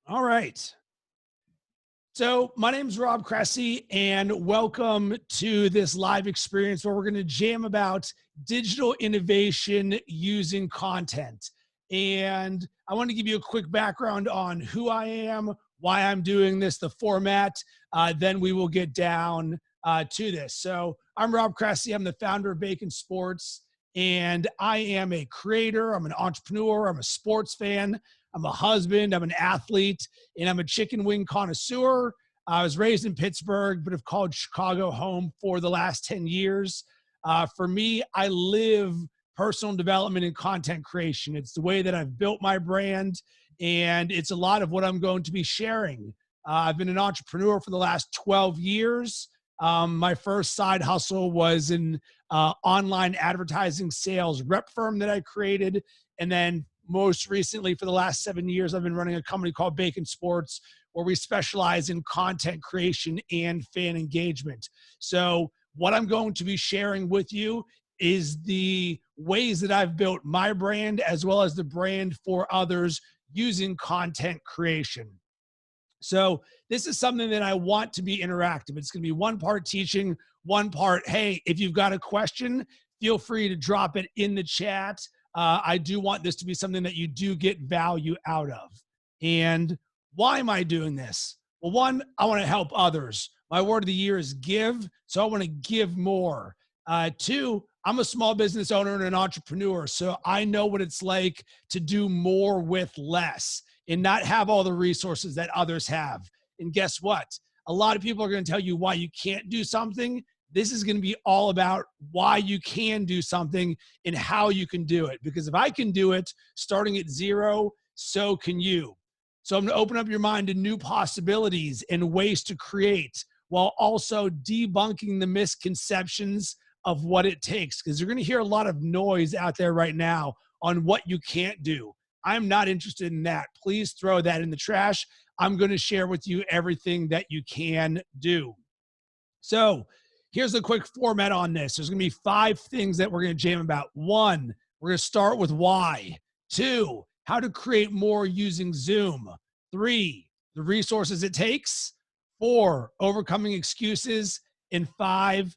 All right. So my name is Rob Cressy, and welcome to this live experience where we're going to jam about digital innovation using content. And I want to give you a quick background on who I am, why I'm doing this, the format. Then we will get down to this. So I'm Rob Cressy. I'm the founder of Bacon Sports, and I am a creator. I'm an entrepreneur. I'm a sports fan. I'm a husband. I'm an athlete, and I'm a chicken wing connoisseur. I was raised in Pittsburgh, but have called Chicago home for the last 10 years. For me, I live personal development and content creation. It's the way that I've built my brand, and it's a lot of what I'm going to be sharing. I've been an entrepreneur for the last 12 years. My first side hustle was an online advertising sales rep firm that I created. And then most recently, for the last 7 years, I've been running a company called Bacon Sports, where we specialize in content creation and fan engagement. So what I'm going to be sharing with you is the ways that I've built my brand as well as the brand for others using content creation. So this is something that I want to be interactive. It's going to be one part teaching, one part, hey, if you've got a question, feel free to drop it in the chat. I do want this to be something that you do get value out of. And why am I doing this? Well, one, I want to help others. My word of the year is give. So I want to give more. Two, I'm a small business owner and an entrepreneur. So I know what it's like to do more with less and not have all the resources that others have. And guess what? A lot of people are going to tell you why you can't do something. This is going to be all about why you can do something and how you can do it. Because if I can do it starting at zero, so can you. So I'm going to open up your mind to new possibilities and ways to create while also debunking the misconceptions of what it takes. Because you're going to hear a lot of noise out there right now on what you can't do. I'm not interested in that. Please throw that in the trash. I'm going to share with you everything that you can do. So here's a quick format on this. There's going to be 5 things that we're going to jam about. 1, we're going to start with why. 2, how to create more using Zoom. 3, the resources it takes. 4, overcoming excuses. And 5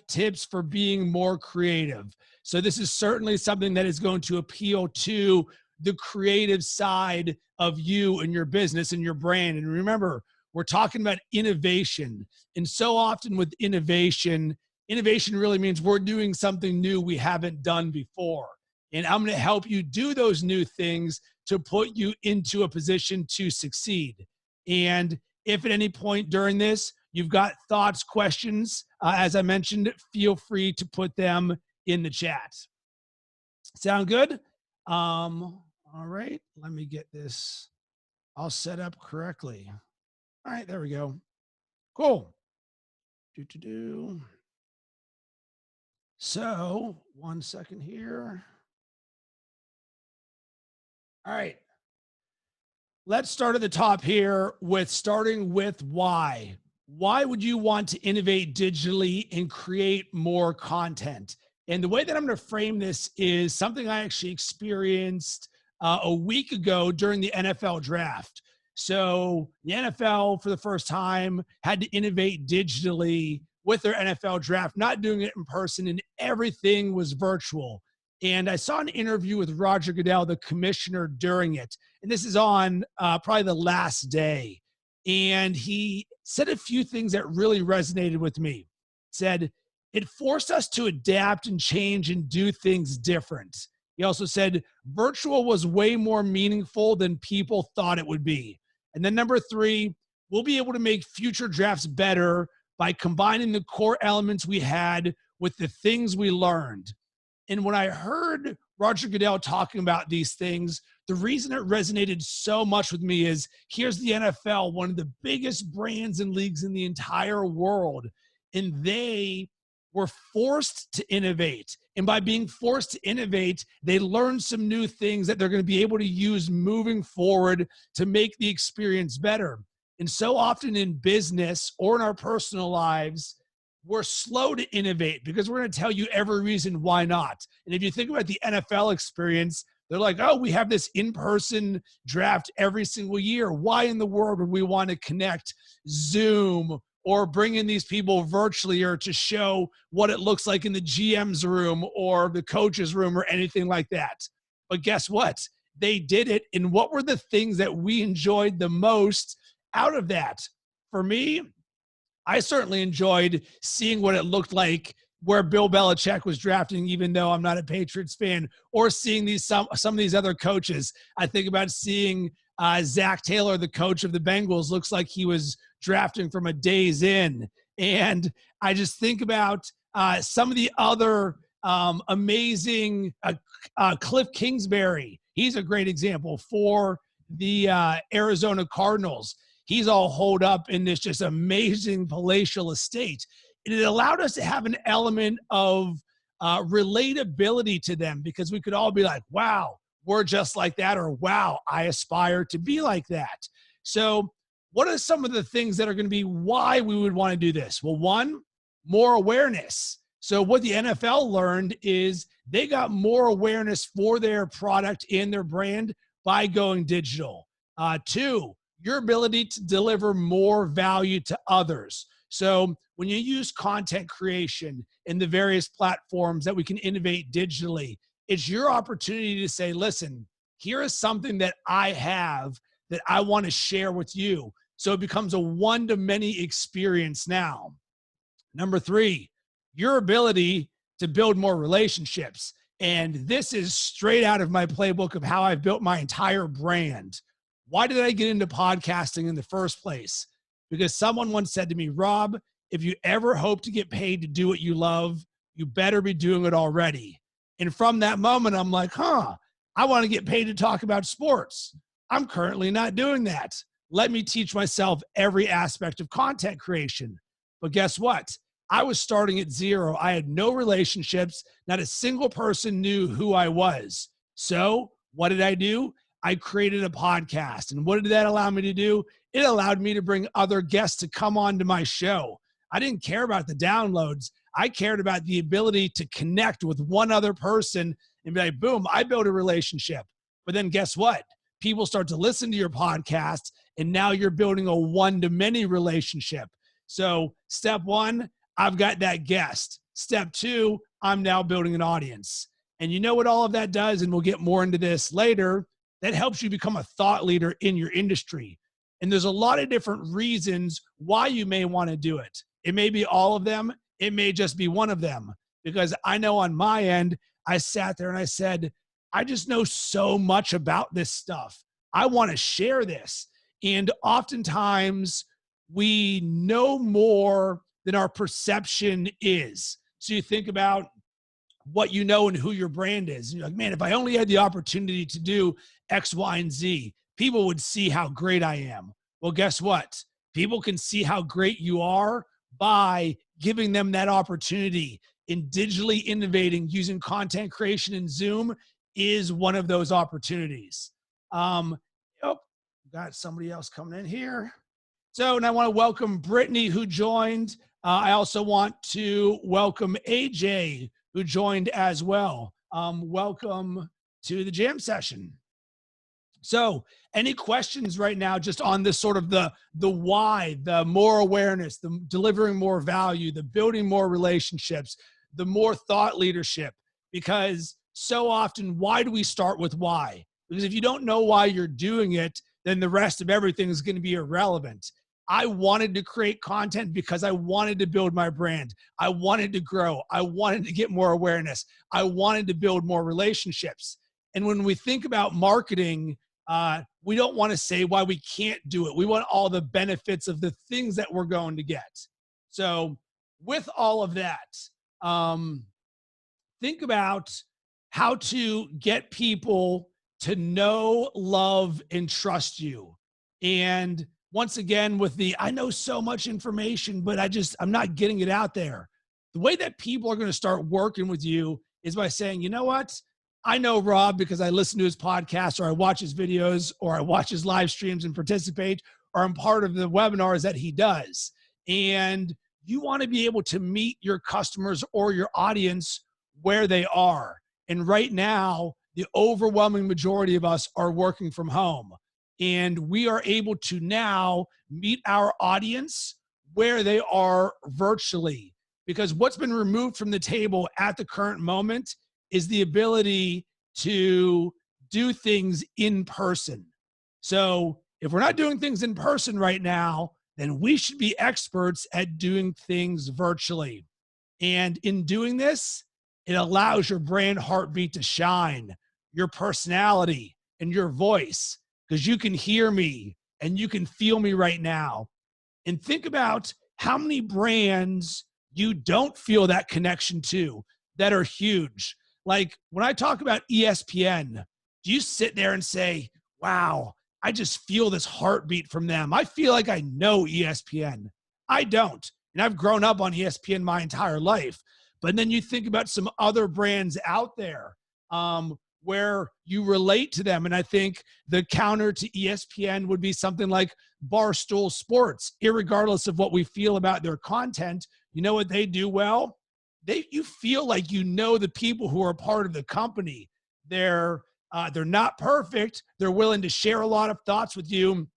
tips for being more creative. So this is certainly something that is going to appeal to the creative side of you and your business and your brand. And remember, we're talking about innovation. And so often with innovation really means we're doing something new we haven't done before. And I'm going to help you do those new things to put you into a position to succeed. And if at any point during this, you've got thoughts, questions, as I mentioned, feel free to put them in the chat. Sound good? All right, let me get this all set up correctly. All right, there we go. Cool. So, 1 second here. All right. Let's start at the top here with starting with why. Why would you want to innovate digitally and create more content? And the way that I'm going to frame this is something I actually experienced a week ago during the NFL draft. So the NFL, for the first time, had to innovate digitally with their NFL draft, not doing it in person, and everything was virtual. And I saw an interview with Roger Goodell, the commissioner, during it. And this is on probably the last day. And he said a few things that really resonated with me. Said, it forced us to adapt and change and do things different. He also said, virtual was way more meaningful than people thought it would be. And then number 3, we'll be able to make future drafts better by combining the core elements we had with the things we learned. And when I heard Roger Goodell talking about these things, the reason it resonated so much with me is here's the NFL, one of the biggest brands and leagues in the entire world. And they were forced to innovate. And by being forced to innovate, they learned some new things that they're going to be able to use moving forward to make the experience better. And so often in business or in our personal lives, we're slow to innovate because we're going to tell you every reason why not. And if you think about the NFL experience, They're like, oh, we have this in-person draft every single year. Why in the world would we want to connect Zoom or bring in these people virtually or to show what it looks like in the GM's room or the coach's room or anything like that? But guess what? They did it. And what were the things that we enjoyed the most out of that? For me, I certainly enjoyed seeing what it looked like where Bill Belichick was drafting, even though I'm not a Patriots fan, or seeing some of these other coaches. I think about seeing Zach Taylor, the coach of the Bengals, looks like he was drafting from a Days Inn. And I just think about some of the other amazing Cliff Kingsbury. He's a great example for the Arizona Cardinals. He's all holed up in this just amazing palatial estate. And it allowed us to have an element of relatability to them because we could all be like, wow, we're just like that, or wow, I aspire to be like that. So what are some of the things that are going to be why we would want to do this? Well, one, more awareness. So what the NFL learned is they got more awareness for their product and their brand by going digital. Two, your ability to deliver more value to others. So when you use content creation in the various platforms that we can innovate digitally, it's your opportunity to say, listen, here is something that I have that I want to share with you. So it becomes a one-to-many experience now. Number three, your ability to build more relationships. And this is straight out of my playbook of how I've built my entire brand. Why did I get into podcasting in the first place? Because someone once said to me, Rob, if you ever hope to get paid to do what you love, you better be doing it already. And from that moment, I'm like, I want to get paid to talk about sports. I'm currently not doing that. Let me teach myself every aspect of content creation. But guess what? I was starting at zero. I had no relationships. Not a single person knew who I was. So what did I do? I created a podcast. And what did that allow me to do? It allowed me to bring other guests to come on to my show. I didn't care about the downloads. I cared about the ability to connect with one other person and be like, boom, I built a relationship. But then guess what? People start to listen to your podcast, and now you're building a one-to-many relationship. So step one, I've got that guest. Step two, I'm now building an audience. And you know what all of that does, and we'll get more into this later, that helps you become a thought leader in your industry. And there's a lot of different reasons why you may want to do it. It may be all of them. It may just be one of them. Because I know on my end, I sat there and I said, I just know so much about this stuff. I want to share this. And oftentimes we know more than our perception is. So you think about what you know and who your brand is. And you're like, man, if I only had the opportunity to do X, Y, and Z, people would see how great I am. Well, guess what? People can see how great you are by giving them that opportunity. In digitally innovating using content creation in Zoom is one of those opportunities. Got somebody else coming in here. So, and I want to welcome Brittany, who joined. I also want to welcome AJ, who joined as well. Welcome to the jam session. So any questions right now just on this sort of the why, the more awareness, the delivering more value, the building more relationships, the more thought leadership? Because so often, why do we start with why? Because if you don't know why you're doing it, then the rest of everything is going to be irrelevant. I wanted to create content because I wanted to build my brand. I wanted to grow. I wanted to get more awareness. I wanted to build more relationships. And when we think about marketing, we don't want to say why we can't do it. We want all the benefits of the things that we're going to get. So with all of that, think about how to get people to know, love, and trust you. And once again, with the, I know so much information, but I'm not getting it out there. The way that people are going to start working with you is by saying, you know what? I know Rob because I listen to his podcast, or I watch his videos, or I watch his live streams and participate, or I'm part of the webinars that he does. And you want to be able to meet your customers or your audience where they are. And right now, the overwhelming majority of us are working from home. And we are able to now meet our audience where they are virtually. Because what's been removed from the table at the current moment is the ability to do things in person. So if we're not doing things in person right now, then we should be experts at doing things virtually. And in doing this, it allows your brand heartbeat to shine, your personality and your voice, because you can hear me and you can feel me right now. And think about how many brands you don't feel that connection to that are huge. Like when I talk about ESPN, do you sit there and say, wow, I just feel this heartbeat from them? I feel like I know ESPN. I don't. And I've grown up on ESPN my entire life. But then you think about some other brands out there where you relate to them. And I think the counter to ESPN would be something like Barstool Sports. Irregardless of what we feel about their content, you know what they do well? You feel like you know the people who are part of the company. They're not perfect. They're willing to share a lot of thoughts with you,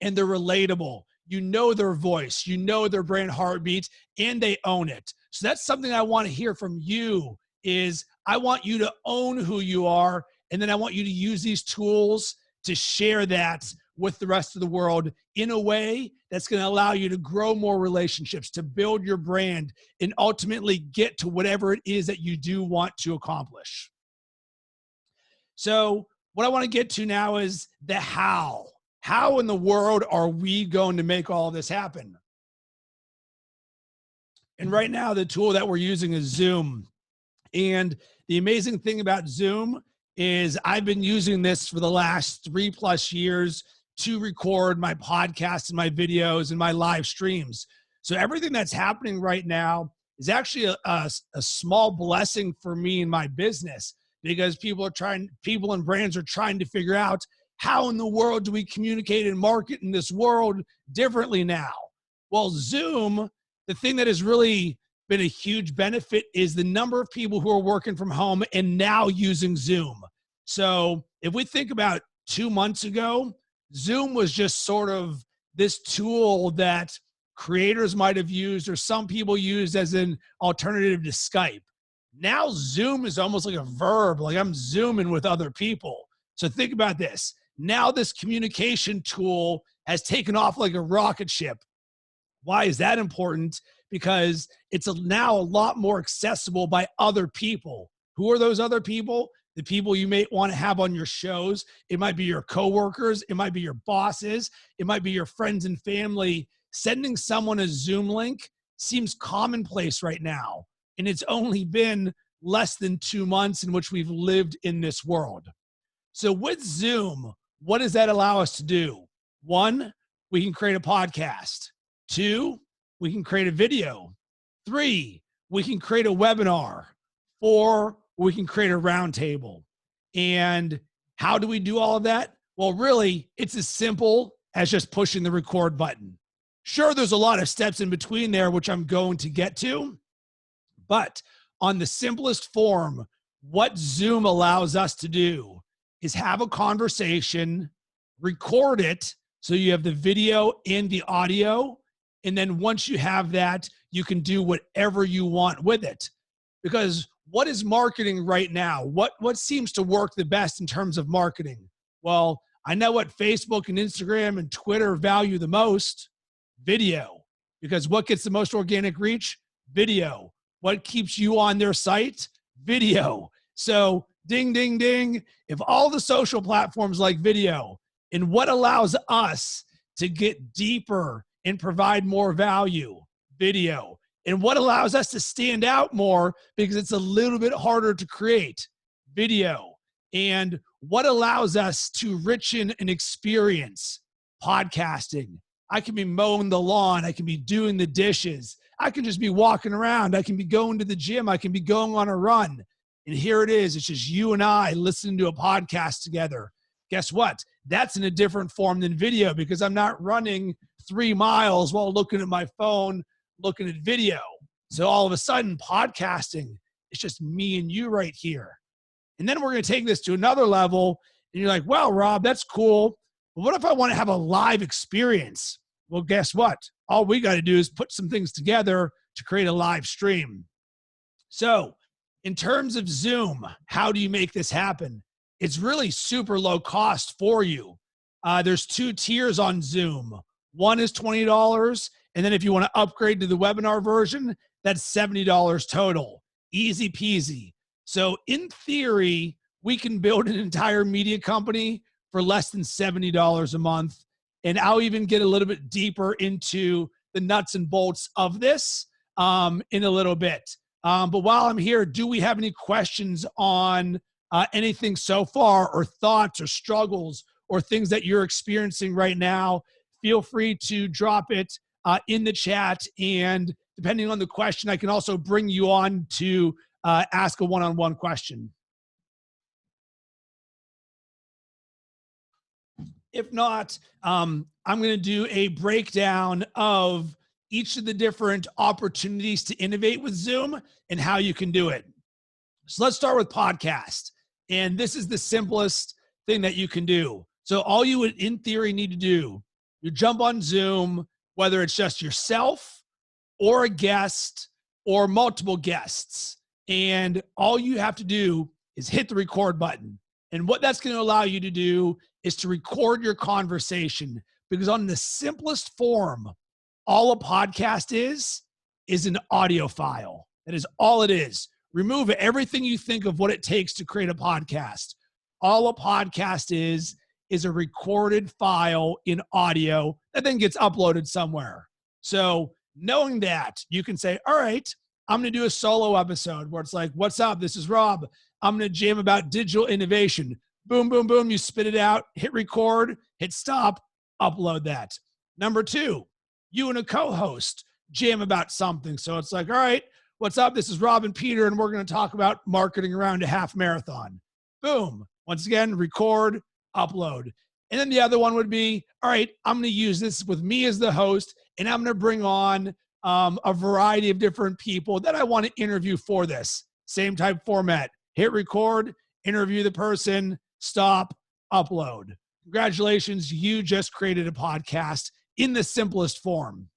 and they're relatable. You know their voice, you know their brand heartbeat, and they own it. So that's something I want to hear from you is I want you to own who you are, and then I want you to use these tools to share that with the rest of the world in a way that's going to allow you to grow more relationships, to build your brand, and ultimately get to whatever it is that you do want to accomplish. So what I want to get to now is the how. How in the world are we going to make all of this happen? And right now, the tool that we're using is Zoom. And the amazing thing about Zoom is I've been using this for the last 3+ years to record my podcasts and my videos and my live streams. So everything that's happening right now is actually a small blessing for me and my business, because people and brands are trying to figure out, how in the world do we communicate and market in this world differently now? Well, Zoom, the thing that has really been a huge benefit is the number of people who are working from home and now using Zoom. So if we think about 2 months ago, Zoom was just sort of this tool that creators might have used or some people used as an alternative to Skype. Now Zoom is almost like a verb, like I'm Zooming with other people. So think about this. Now this communication tool has taken off like a rocket ship. Why is that important? Because it's now a lot more accessible by other people. Who are those other people? The people you may want to have on your shows. It might be your coworkers. It might be your bosses. It might be your friends and family. Sending someone a Zoom link seems commonplace right now. And it's only been less than 2 months in which we've lived in this world. So with Zoom, what does that allow us to do? 1, we can create a podcast. 2, we can create a video. 3, we can create a webinar. 4, we can create a roundtable. And how do we do all of that? Well, really, it's as simple as just pushing the record button. Sure, there's a lot of steps in between there, which I'm going to get to. But on the simplest form, what Zoom allows us to do is have a conversation, record it, so you have the video and the audio. And then once you have that, you can do whatever you want with it. Because what is marketing right now? What seems to work the best in terms of marketing? Well, I know what Facebook and Instagram and Twitter value the most: video. Because what gets the most organic reach? Video. What keeps you on their site? Video. So ding, ding, ding. If all the social platforms like video, and what allows us to get deeper and provide more value? Video. And what allows us to stand out more because it's a little bit harder to create? Video. And what allows us to richen an experience? Podcasting. I can be mowing the lawn. I can be doing the dishes. I can just be walking around. I can be going to the gym. I can be going on a run. And here it is. It's just you and I listening to a podcast together. Guess what? That's in a different form than video, because I'm not running 3 miles while looking at my phone, looking at video. So all of a sudden, podcasting, it's just me and you right here. And then we're going to take this to another level. And you're like, well, Rob, that's cool. But what if I want to have a live experience? Well, guess what? All we got to do is put some things together to create a live stream. So in terms of Zoom, how do you make this happen? It's really super low cost for you. There's 2 tiers on Zoom. One is $20. And then if you want to upgrade to the webinar version, that's $70 total. Easy peasy. So in theory, we can build an entire media company for less than $70 a month. And I'll even get a little bit deeper into the nuts and bolts of this in a little bit. But while I'm here, do we have any questions on anything so far, or thoughts or struggles or things that you're experiencing right now? Feel free to drop it in the chat. And depending on the question, I can also bring you on to ask a one-on-one question. If not, I'm going to do a breakdown of each of the different opportunities to innovate with Zoom and how you can do it. So let's start with podcast. And this is the simplest thing that you can do. So all you would, in theory, need to do, you jump on Zoom, whether it's just yourself or a guest or multiple guests. And all you have to do is hit the record button. And what that's going to allow you to do is to record your conversation, because on the simplest form, all a podcast is an audio file. That is all it is. Remove everything you think of what it takes to create a podcast. All a podcast is a recorded file in audio that then gets uploaded somewhere. So knowing that, you can say, all right, I'm going to do a solo episode where it's like, what's up? This is Rob. I'm going to jam about digital innovation. Boom, boom, boom. You spit it out, hit record, hit stop, upload that. Number 2, you and a co-host jam about something. So it's like, all right, what's up? This is Rob and Peter, and we're going to talk about marketing around a half marathon. Boom. Once again, record, upload. And then the other one would be, all right, I'm going to use this with me as the host, and I'm going to bring on a variety of different people that I want to interview for this. Same type format. Hit record, interview the person, stop, upload. Congratulations, you just created a podcast in the simplest form.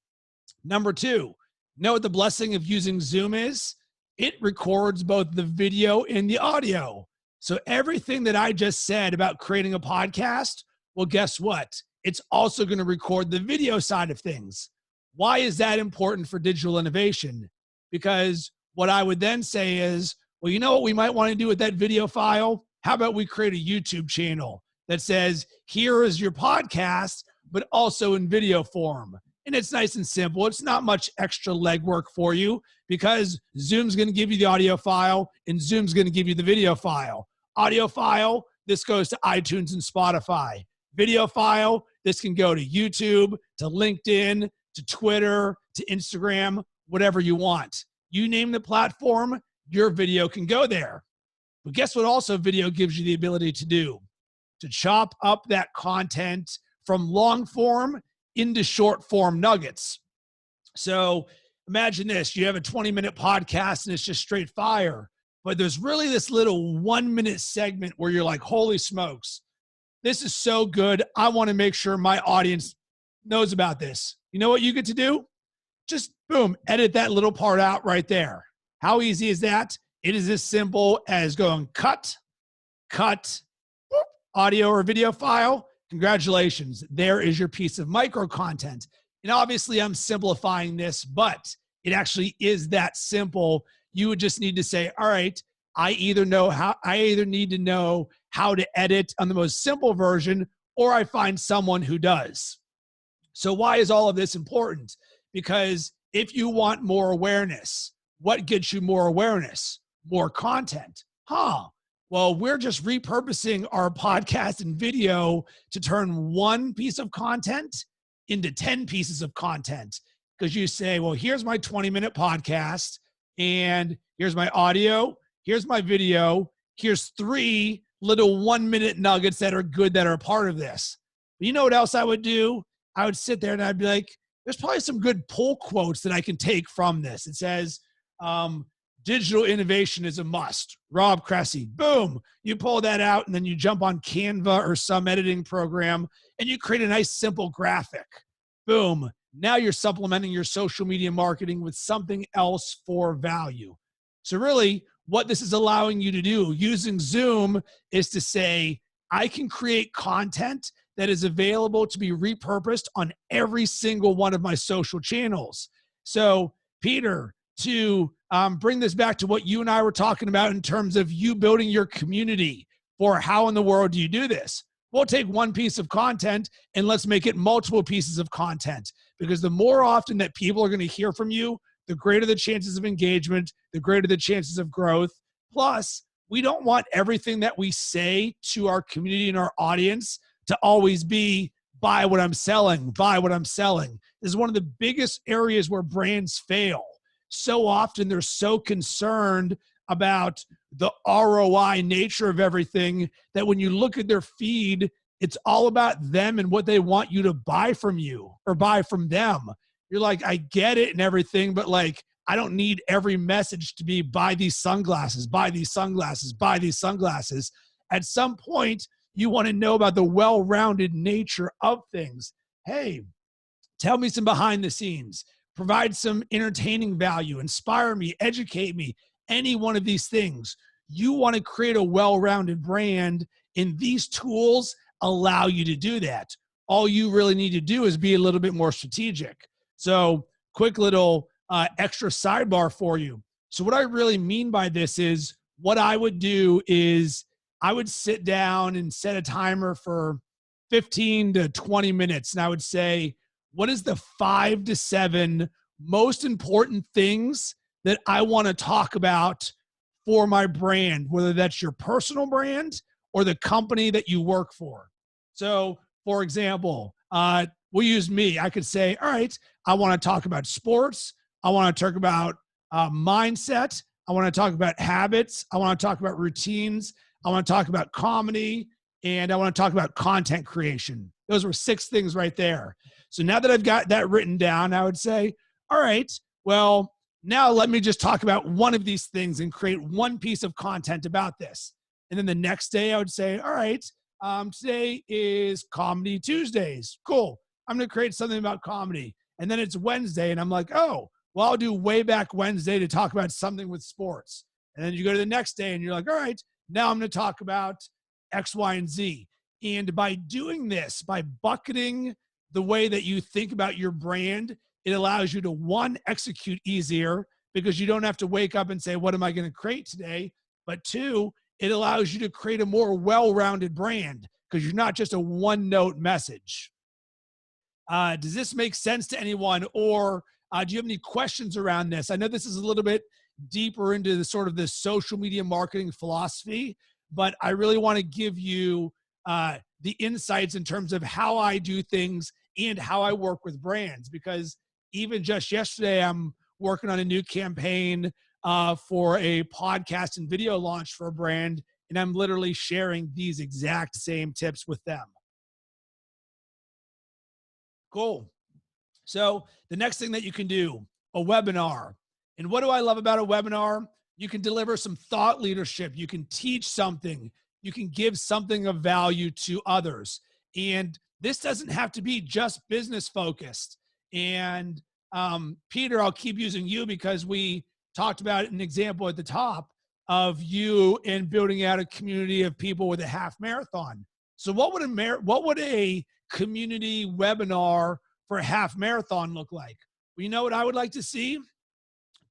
Number 2, know what the blessing of using Zoom is? It records both the video and the audio. So everything that I just said about creating a podcast, well, guess what? It's also going to record the video side of things. Why is that important for digital innovation? Because what I would then say is, well, you know what we might want to do with that video file? How about we create a YouTube channel that says, here is your podcast, but also in video form. And it's nice and simple. It's not much extra legwork for you, because Zoom's going to give you the audio file and Zoom's going to give you the video file. Audio file, this goes to iTunes and Spotify. Video file, this can go to YouTube, to LinkedIn, to Twitter, to Instagram, whatever you want. You name the platform, your video can go there. But guess what also video gives you the ability to do? To chop up that content from long form into short form nuggets. So imagine this, you have a 20-minute podcast and it's just straight fire, but there's really this little 1-minute segment where you're like, holy smokes, this is so good. I want to make sure my audience knows about this. You know what you get to do? Just boom, edit that little part out right there. How easy is that? It is as simple as going cut, whoop, audio or video file. Congratulations. There is your piece of micro content. And obviously I'm simplifying this, but it actually is that simple. You would just need to say, all right, I either need to know how to edit on the most simple version, or I find someone who does. So why is all of this important? Because if you want more awareness, what gets you more awareness? More content. Well, we're just repurposing our podcast and video to turn one piece of content into 10 pieces of content. Because you say, well, here's my 20-minute podcast, and here's my audio, here's my video, here's 3 little 1-minute nuggets that are good that are a part of this. But you know what else I would do? I would sit there and I'd be like, there's probably some good pull quotes that I can take from this. It says, digital innovation is a must. Rob Cressy, boom, you pull that out and then you jump on Canva or some editing program and you create a nice simple graphic. Boom, now you're supplementing your social media marketing with something else for value. So really what this is allowing you to do using Zoom is to say, I can create content that is available to be repurposed on every single one of my social channels. So Peter, to bring this back to what you and I were talking about in terms of you building your community for how in the world do you do this? We'll take one piece of content and let's make it multiple pieces of content, because the more often that people are going to hear from you, the greater the chances of engagement, the greater the chances of growth. Plus, we don't want everything that we say to our community and our audience to always be buy what I'm selling, buy what I'm selling. This is one of the biggest areas where brands fail. So often they're so concerned about the ROI nature of everything that when you look at their feed, it's all about them and what they want you to buy from you or buy from them. You're like, I get it and everything, but like, I don't need every message to be buy these sunglasses, buy these sunglasses, buy these sunglasses. At some point, you want to know about the well-rounded nature of things. Hey, tell me some behind the scenes, provide some entertaining value, inspire me, educate me, any one of these things. You want to create a well-rounded brand, and these tools allow you to do that. All you really need to do is be a little bit more strategic. So quick little extra sidebar for you. So what I really mean by this is what I would do is I would sit down and set a timer for 15 to 20 minutes. And I would say, what is the 5 to 7 most important things that I want to talk about for my brand, whether that's your personal brand or the company that you work for? So for example, we'll use me. I could say, all right, I want to talk about sports. I want to talk about mindset. I want to talk about habits. I want to talk about routines. I want to talk about comedy, and I want to talk about content creation. Those were 6 things right there. So now that I've got that written down, I would say, all right, well, now let me just talk about one of these things and create one piece of content about this. And then the next day I would say, all right, today is Comedy Tuesdays. Cool. I'm going to create something about comedy. And then it's Wednesday and I'm like, oh, well, I'll do way back Wednesday to talk about something with sports. And then you go to the next day and you're like, all right, now I'm going to talk about X, Y, and Z. And by doing this, by bucketing the way that you think about your brand, it allows you to, one, execute easier because you don't have to wake up and say, what am I going to create today? But 2, it allows you to create a more well-rounded brand because you're not just a one-note message. Does this make sense to anyone? Or do you have any questions around this? I know this is a little bit deeper into the sort of the social media marketing philosophy, but I really want to give you the insights in terms of how I do things and how I work with brands, because even just yesterday, I'm working on a new campaign for a podcast and video launch for a brand, and I'm literally sharing these exact same tips with them. Cool. So the next thing that you can do, a webinar. And what do I love about a webinar? You can deliver some thought leadership. You can teach something. You can give something of value to others. And this doesn't have to be just business focused. And Peter, I'll keep using you because we talked about an example at the top of you in building out a community of people with a half marathon. So what would a community webinar for a half marathon look like? Well, you know what I would like to see?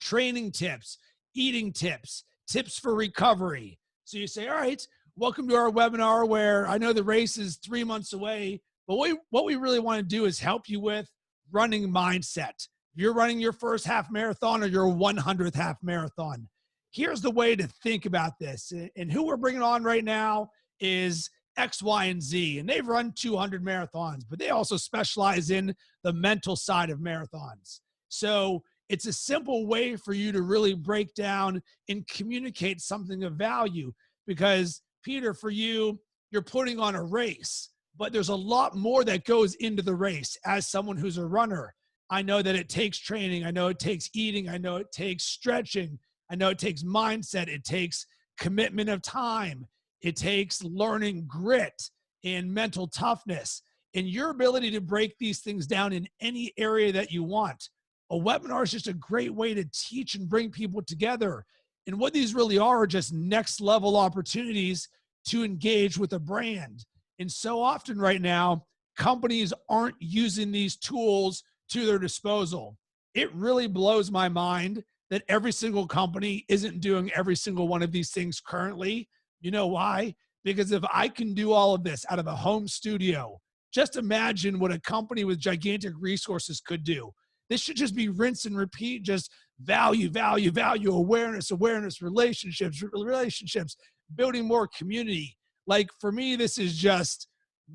Training tips, eating tips, tips for recovery. So you say, all right, welcome to our webinar where I know the race is 3 months away, but what we really want to do is help you with running mindset. If you're running your first half marathon or your 100th half marathon, here's the way to think about this. And who we're bringing on right now is X, Y, and Z. And they've run 200 marathons, but they also specialize in the mental side of marathons. So it's a simple way for you to really break down and communicate something of value. Because Peter, for you, you're putting on a race, but there's a lot more that goes into the race. As someone who's a runner, I know that it takes training. I know it takes eating. I know it takes stretching. I know it takes mindset. It takes commitment of time. It takes learning grit and mental toughness and your ability to break these things down in any area that you want. A webinar is just a great way to teach and bring people together. And what these really are just next level opportunities to engage with a brand. And so often right now, companies aren't using these tools to their disposal. It really blows my mind that every single company isn't doing every single one of these things currently. You know why? Because if I can do all of this out of a home studio, just imagine what a company with gigantic resources could do. This should just be rinse and repeat, just value, value, value, awareness, awareness, relationships, relationships, building more community. Like for me, this is just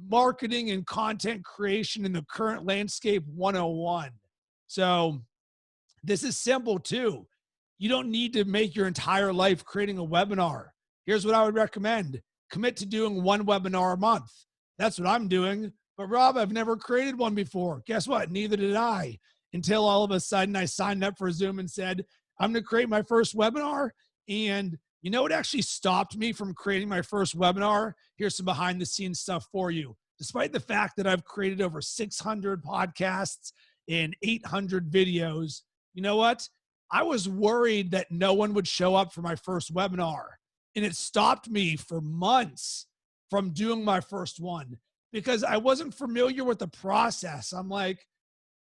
marketing and content creation in the current landscape 101. So this is simple too. You don't need to make your entire life creating a webinar. Here's what I would recommend. Commit to doing one webinar a month. That's what I'm doing. But Rob, I've never created one before. Guess what? Neither did I. Until all of a sudden I signed up for Zoom and said, I'm going to create my first webinar. And you know what actually stopped me from creating my first webinar? Here's some behind the scenes stuff for you. Despite the fact that I've created over 600 podcasts and 800 videos, you know what? I was worried that no one would show up for my first webinar. And it stopped me for months from doing my first one because I wasn't familiar with the process. I'm like,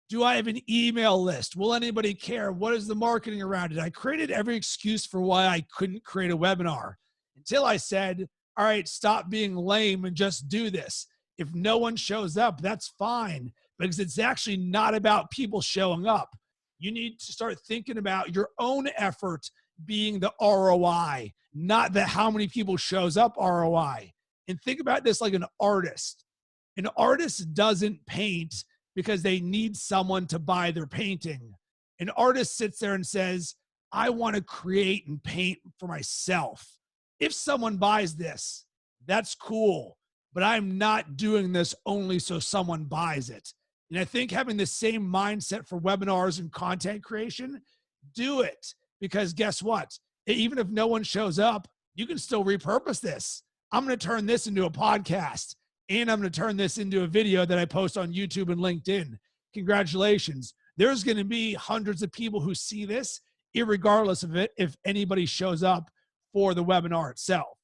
do I have an email list? Will anybody care? What is the marketing around it? I created every excuse for why I couldn't create a webinar until I said, all right, stop being lame and just do this. If no one shows up, that's fine because it's actually not about people showing up. You need to start thinking about your own effort being the ROI, not the how many people shows up ROI. And think about this like an artist. An artist doesn't paint because they need someone to buy their painting. An artist sits there and says, I want to create and paint for myself. If someone buys this, that's cool, but I'm not doing this only so someone buys it. And I think having the same mindset for webinars and content creation, do it. Because guess what? Even if no one shows up, you can still repurpose this. I'm going to turn this into a podcast. And I'm going to turn this into a video that I post on YouTube and LinkedIn. Congratulations. There's going to be hundreds of people who see this, irregardless of it, if anybody shows up for the webinar itself.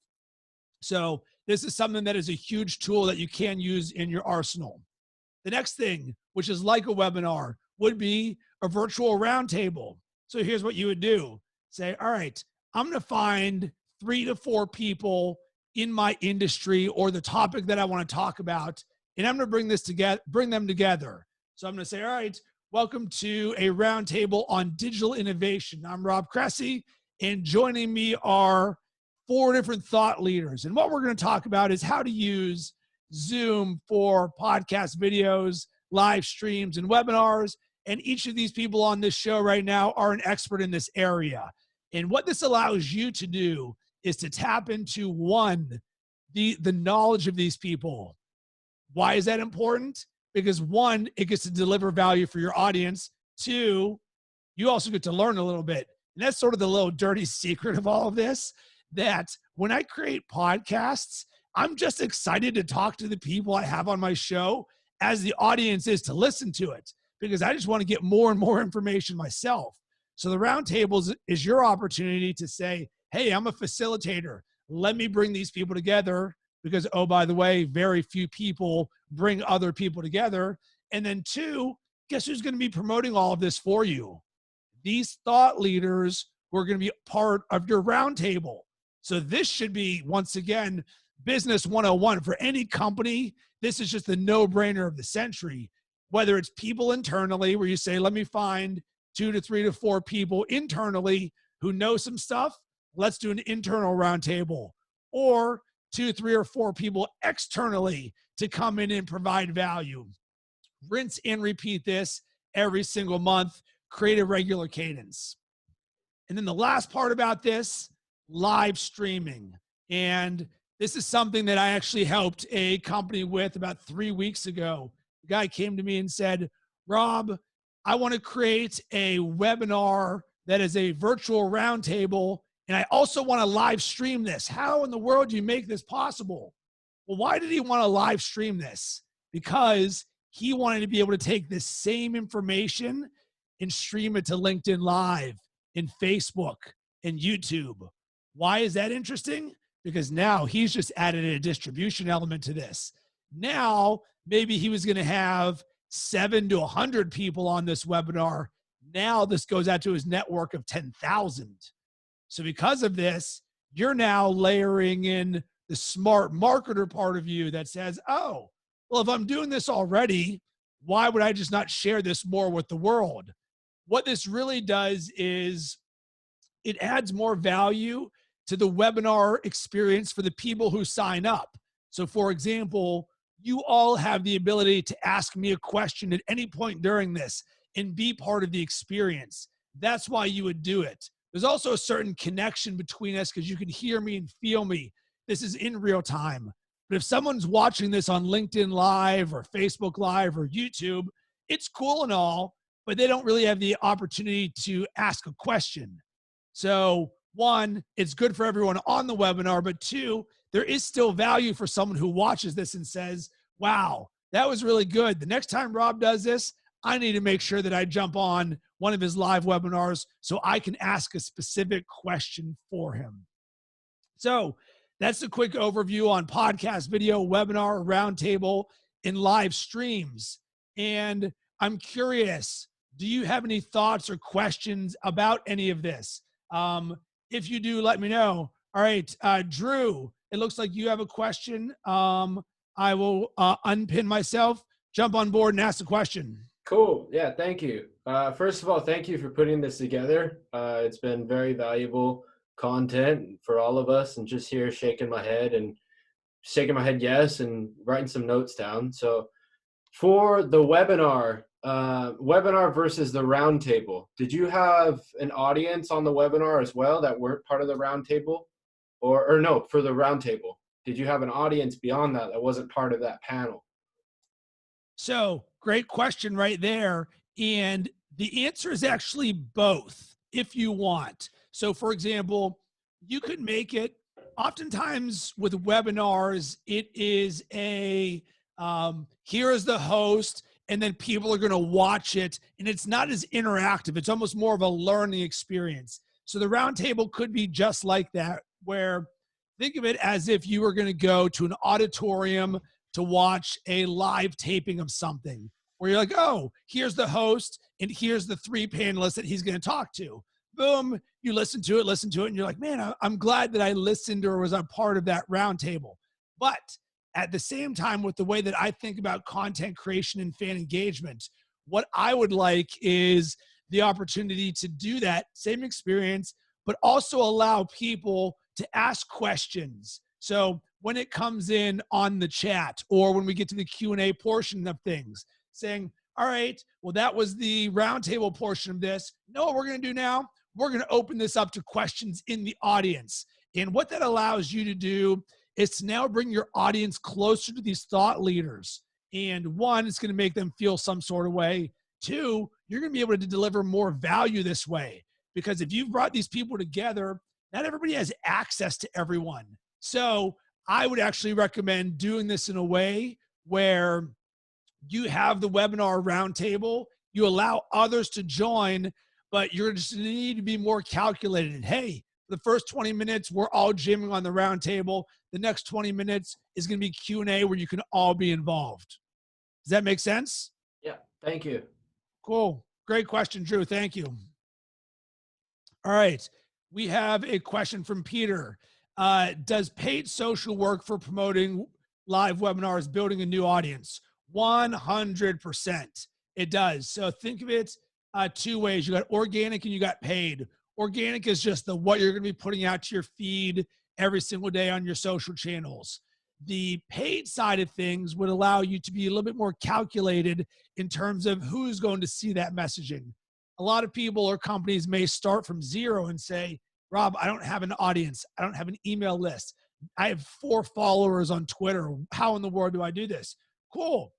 So this is something that is a huge tool that you can use in your arsenal. The next thing, which is like a webinar, would be a virtual roundtable. So here's what you would do. Say, all right, I'm going to find 3 to 4 people in my industry or the topic that I want to talk about, and I'm going to bring them together. So I'm going to say, all right, welcome to a roundtable on digital innovation. I'm Rob Cressy, and joining me are 4 different thought leaders. And what we're going to talk about is how to use Zoom for podcast videos, live streams, and webinars. And each of these people on this show right now are an expert in this area. And what this allows you to do is to tap into one, the knowledge of these people. Why is that important? Because 1, it gets to deliver value for your audience. 2, you also get to learn a little bit. And that's sort of the little dirty secret of all of this, that when I create podcasts, I'm just excited to talk to the people I have on my show as the audience is to listen to it, because I just want to get more and more information myself. So the roundtables is your opportunity to say, hey, I'm a facilitator. Let me bring these people together because, oh, by the way, very few people bring other people together. And then 2, guess who's going to be promoting all of this for you? These thought leaders who are going to be part of your roundtable. So this should be, once again, business 101 for any company. This is just the no-brainer of the century. Whether it's people internally where you say, let me find 2 to 3 to 4 people internally who know some stuff. Let's do an internal roundtable, or 2, 3, or 4 people externally to come in and provide value. Rinse and repeat this every single month. Create a regular cadence. And then the last part about this, live streaming. And this is something that I actually helped a company with about 3 weeks ago. The guy came to me and said, Rob, I want to create a webinar that is a virtual roundtable, and I also want to live stream this. How in the world do you make this possible? Well, why did he want to live stream this? Because he wanted to be able to take this same information and stream it to LinkedIn Live and Facebook and YouTube. Why is that interesting? Because now he's just added a distribution element to this. Now, maybe he was going to have 7 to 100 people on this webinar. Now this goes out to his network of 10,000. So because of this, you're now layering in the smart marketer part of you that says, oh, well, if I'm doing this already, why would I just not share this more with the world? What this really does is it adds more value to the webinar experience for the people who sign up. So for example, you all have the ability to ask me a question at any point during this and be part of the experience. That's why you would do it. There's also a certain connection between us because you can hear me and feel me. This is in real time. But if someone's watching this on LinkedIn Live or Facebook Live or YouTube, it's cool and all, but they don't really have the opportunity to ask a question. So one, it's good for everyone on the webinar, but two, there is still value for someone who watches this and says, wow, that was really good. The next time Rob does this, I need to make sure that I jump on one of his live webinars so I can ask a specific question for him. So that's a quick overview on podcast, video, webinar, roundtable, and live streams. And I'm curious, do you have any thoughts or questions about any of this? If you do, let me know. All right, Drew, it looks like you have a question. I will unpin myself, jump on board and ask the question. Cool. Yeah, thank you. First of all, thank you for putting this together. It's been very valuable content for all of us, and just here shaking my head yes, and writing some notes down. So for the webinar versus the roundtable, did you have an audience on the webinar as well that weren't part of the roundtable? Or no, for the roundtable, did you have an audience beyond that wasn't part of that panel? So great question right there. And the answer is actually both if you want. So for example, you could make it, oftentimes with webinars, it is a, here is the host, and then people are going to watch it, and it's not as interactive. It's almost more of a learning experience. So the roundtable could be just like that, where think of it as if you were going to go to an auditorium to watch a live taping of something, where you're like, oh, here's the host, and here's the 3 panelists that he's going to talk to. Boom, you listen to it, and you're like, man, I'm glad that I listened or was a part of that roundtable. But at the same time, with the way that I think about content creation and fan engagement, what I would like is the opportunity to do that same experience, but also allow people to ask questions. So when it comes in on the chat, or when we get to the Q&A portion of things, saying, all right, well, that was the roundtable portion of this. Know what we're going to do now? We're going to open this up to questions in the audience. And what that allows you to do is to now bring your audience closer to these thought leaders. And one, it's going to make them feel some sort of way. Two, you're going to be able to deliver more value this way. Because if you've brought these people together, not everybody has access to everyone. So I would actually recommend doing this in a way where you have the webinar roundtable, you allow others to join, but you're just going to need to be more calculated. Hey, the first 20 minutes, we're all jamming on the roundtable. The next 20 minutes is going to be Q&A where you can all be involved. Does that make sense? Yeah, thank you. Cool. Great question, Drew. Thank you. All right. We have a question from Peter. Does paid social work for promoting live webinars, building a new audience? 100%. It does. So think of it 2 ways. You got organic and you got paid. Organic is just what you're going to be putting out to your feed every single day on your social channels. The paid side of things would allow you to be a little bit more calculated in terms of who's going to see that messaging. A lot of people or companies may start from zero and say, Rob, I don't have an audience. I don't have an email list. I have 4 followers on Twitter. How in the world do I do this? Cool.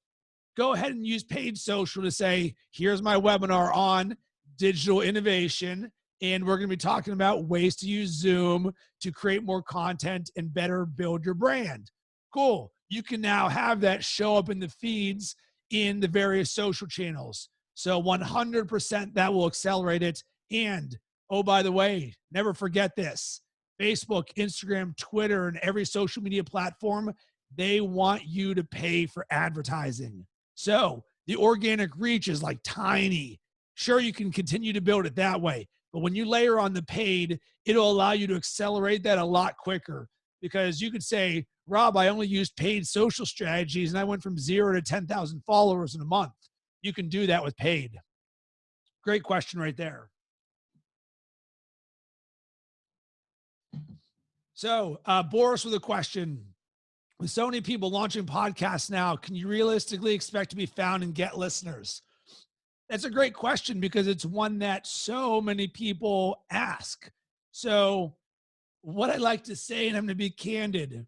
Go ahead and use paid social to say, here's my webinar on digital innovation. And we're going to be talking about ways to use Zoom to create more content and better build your brand. Cool. You can now have that show up in the feeds in the various social channels. So 100% that will accelerate it. And oh, by the way, never forget this. Facebook, Instagram, Twitter, and every social media platform, they want you to pay for advertising. So the organic reach is like tiny. Sure, you can continue to build it that way. But when you layer on the paid, it'll allow you to accelerate that a lot quicker, because you could say, Rob, I only used paid social strategies and I went from 0 to 10,000 followers in a month. You can do that with paid. Great question right there. So Boris with a question. With so many people launching podcasts now, can you realistically expect to be found and get listeners? That's a great question, because it's one that so many people ask. So what I like to say, and I'm going to be candid,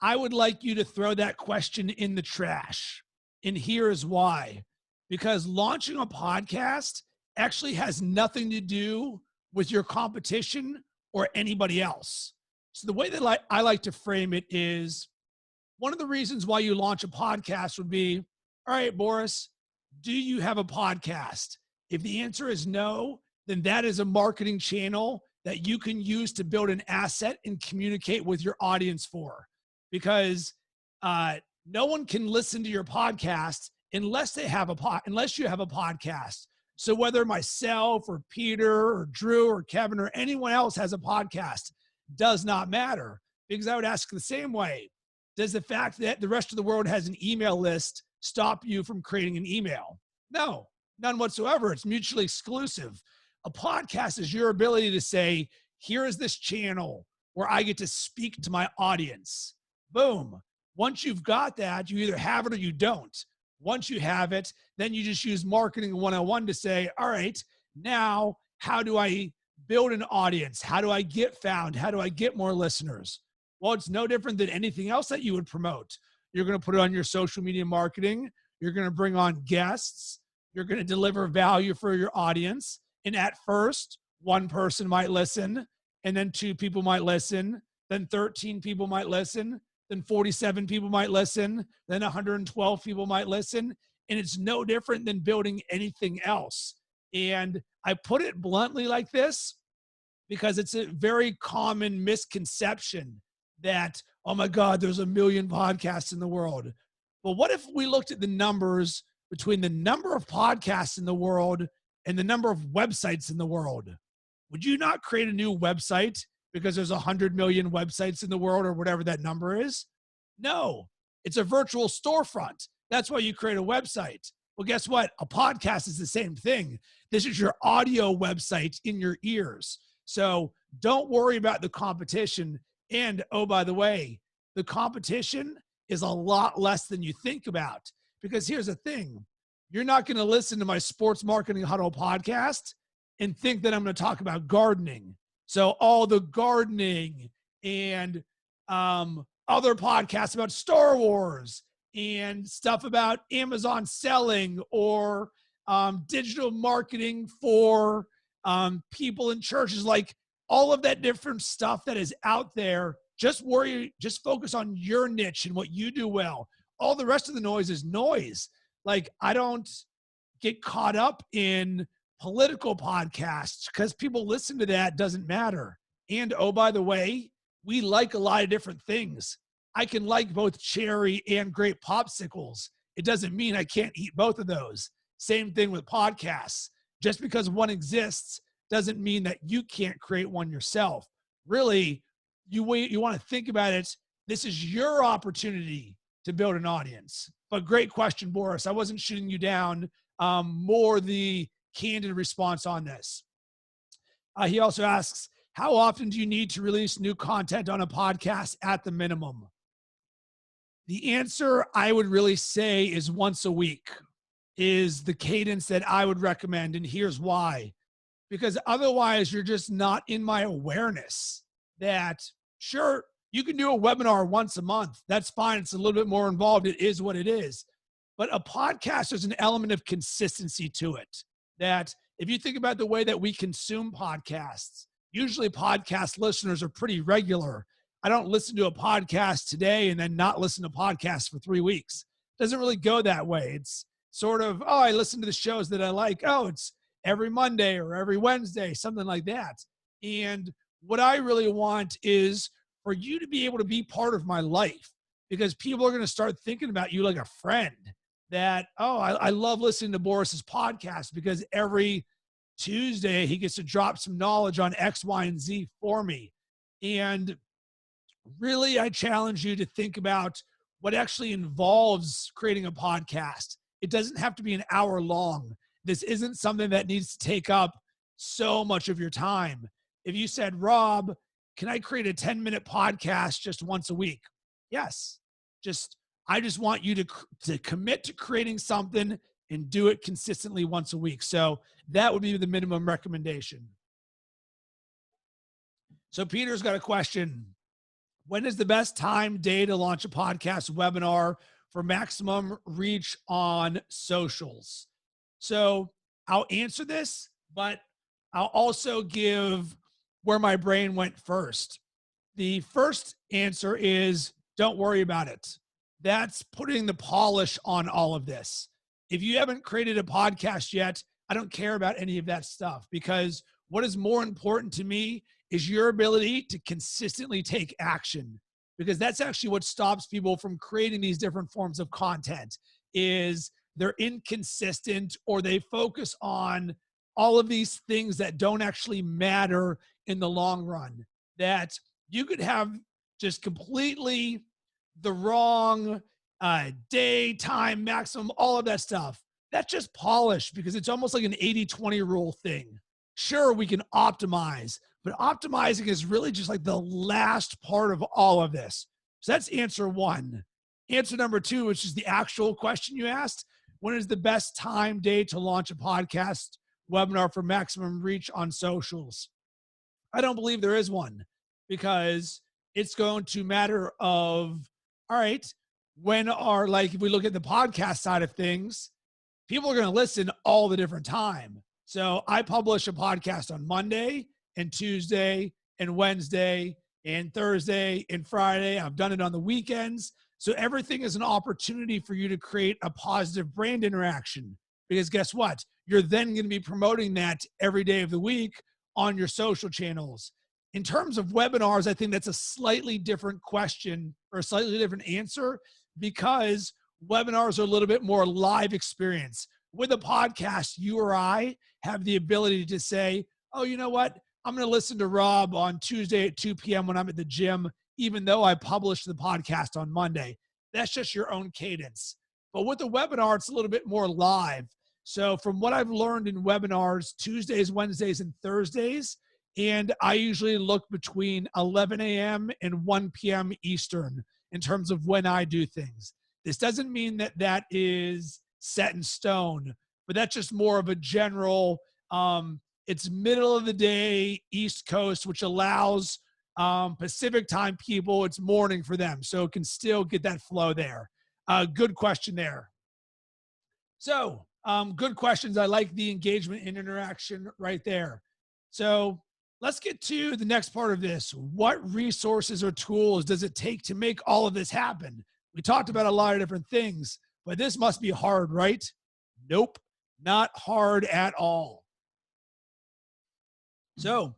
I would like you to throw that question in the trash. And here is why. Because launching a podcast actually has nothing to do with your competition or anybody else. So the way that I like to frame it is, one of the reasons why you launch a podcast would be, all right, Boris, do you have a podcast? If the answer is no, then that is a marketing channel that you can use to build an asset and communicate with your audience for. Because no one can listen to your podcast unless you have a podcast. So whether myself or Peter or Drew or Kevin or anyone else has a podcast does not matter, because I would ask the same way. Does the fact that the rest of the world has an email list stop you from creating an email? No, none whatsoever. It's mutually exclusive. A podcast is your ability to say, here is this channel where I get to speak to my audience. Boom. Once you've got that, you either have it or you don't. Once you have it, then you just use marketing 101 to say, all right, now how do I build an audience? How do I get found? How do I get more listeners? Well, it's no different than anything else that you would promote. You're going to put it on your social media marketing. You're going to bring on guests. You're going to deliver value for your audience. And at first, one person might listen, and then 2 people might listen, then 13 people might listen, then 47 people might listen, then 112 people might listen. And it's no different than building anything else. And I put it bluntly like this because it's a very common misconception that, oh my God, there's a million podcasts in the world. But what if we looked at the numbers between the number of podcasts in the world and the number of websites in the world? Would you not create a new website because there's 100 million websites in the world or whatever that number is? No, it's a virtual storefront. That's why you create a website. Well, guess what? A podcast is the same thing. This is your audio website in your ears. So don't worry about the competition. And oh, by the way, the competition is a lot less than you think about. Because here's the thing. You're not going to listen to my Sports Marketing Huddle podcast and think that I'm going to talk about gardening. So all the gardening and other podcasts about Star Wars and stuff about Amazon selling or digital marketing for people in churches, like all of that different stuff that is out there. Just focus on your niche and what you do well. All the rest of the noise is noise. Like, I don't get caught up in political podcasts because people listen to that. Doesn't matter. And oh, by the way, we like a lot of different things. I can like both cherry and grape popsicles. It doesn't mean I can't eat both of those. Same thing with podcasts. Just because one exists doesn't mean that you can't create one yourself. Really, you want to think about it. This is your opportunity to build an audience. But great question, Boris. I wasn't shooting you down. More the candid response on this. He also asks, how often do you need to release new content on a podcast at the minimum? The answer I would really say is once a week is the cadence that I would recommend. And here's why. Because otherwise you're just not in my awareness that, sure, you can do a webinar once a month. That's fine. It's a little bit more involved. It is what it is. But a podcast, there's an element of consistency to it that if you think about the way that we consume podcasts, usually podcast listeners are pretty regular. I don't listen to a podcast today and then not listen to podcasts for 3 weeks. It doesn't really go that way. It's sort of, oh, I listen to the shows that I like. Oh, it's every Monday or every Wednesday, something like that. And what I really want is for you to be able to be part of my life, because people are going to start thinking about you like a friend. That, oh, I love listening to Boris's podcast because every Tuesday he gets to drop some knowledge on X, Y, and Z for me. And really, I challenge you to think about what actually involves creating a podcast. It doesn't have to be an hour long. This isn't something that needs to take up so much of your time. If you said, Rob, can I create a 10-minute podcast just once a week? Yes. I just want you to commit to creating something and do it consistently once a week. So that would be the minimum recommendation. So Peter's got a question. When is the best time, day to launch a podcast webinar for maximum reach on socials? So I'll answer this, but I'll also give where my brain went first. The first answer is don't worry about it. That's putting the polish on all of this. If you haven't created a podcast yet, I don't care about any of that stuff, because what is more important to me is your ability to consistently take action, because that's actually what stops people from creating these different forms of content. Is they're inconsistent, or they focus on all of these things that don't actually matter in the long run. That you could have just completely the wrong day, time, maximum, all of that stuff. That's just polish, because it's almost like an 80-20 rule thing. Sure, we can optimize, but optimizing is really just like the last part of all of this. So that's answer one. Answer number two, which is the actual question you asked: when is the best time, day to launch a podcast webinar for maximum reach on socials? I don't believe there is one, because it's going to matter of, all right, when are, like, if we look at the podcast side of things, people are going to listen all the different time. So I publish a podcast on Monday and Tuesday and Wednesday and Thursday and Friday. I've done it on the weekends. So everything is an opportunity for you to create a positive brand interaction, because guess what? You're then going to be promoting that every day of the week on your social channels. In terms of webinars, I think that's a slightly different question, or a slightly different answer, because webinars are a little bit more live experience. With a podcast, you or I have the ability to say, oh, you know what? I'm going to listen to Rob on Tuesday at 2 p.m. when I'm at the gym, even though I published the podcast on Monday. That's just your own cadence. But with the webinar, it's a little bit more live. So from what I've learned in webinars, Tuesdays, Wednesdays, and Thursdays, and I usually look between 11 a.m. and 1 p.m. Eastern in terms of when I do things. This doesn't mean that that is set in stone, but that's just more of a general, it's middle of the day, East Coast, which allows Pacific time people, it's morning for them. So it can still get that flow there. Good question there. So good questions. I like the engagement and interaction right there. So let's get to the next part of this. What resources or tools does it take to make all of this happen? We talked about a lot of different things, but this must be hard, right? Nope, not hard at all. So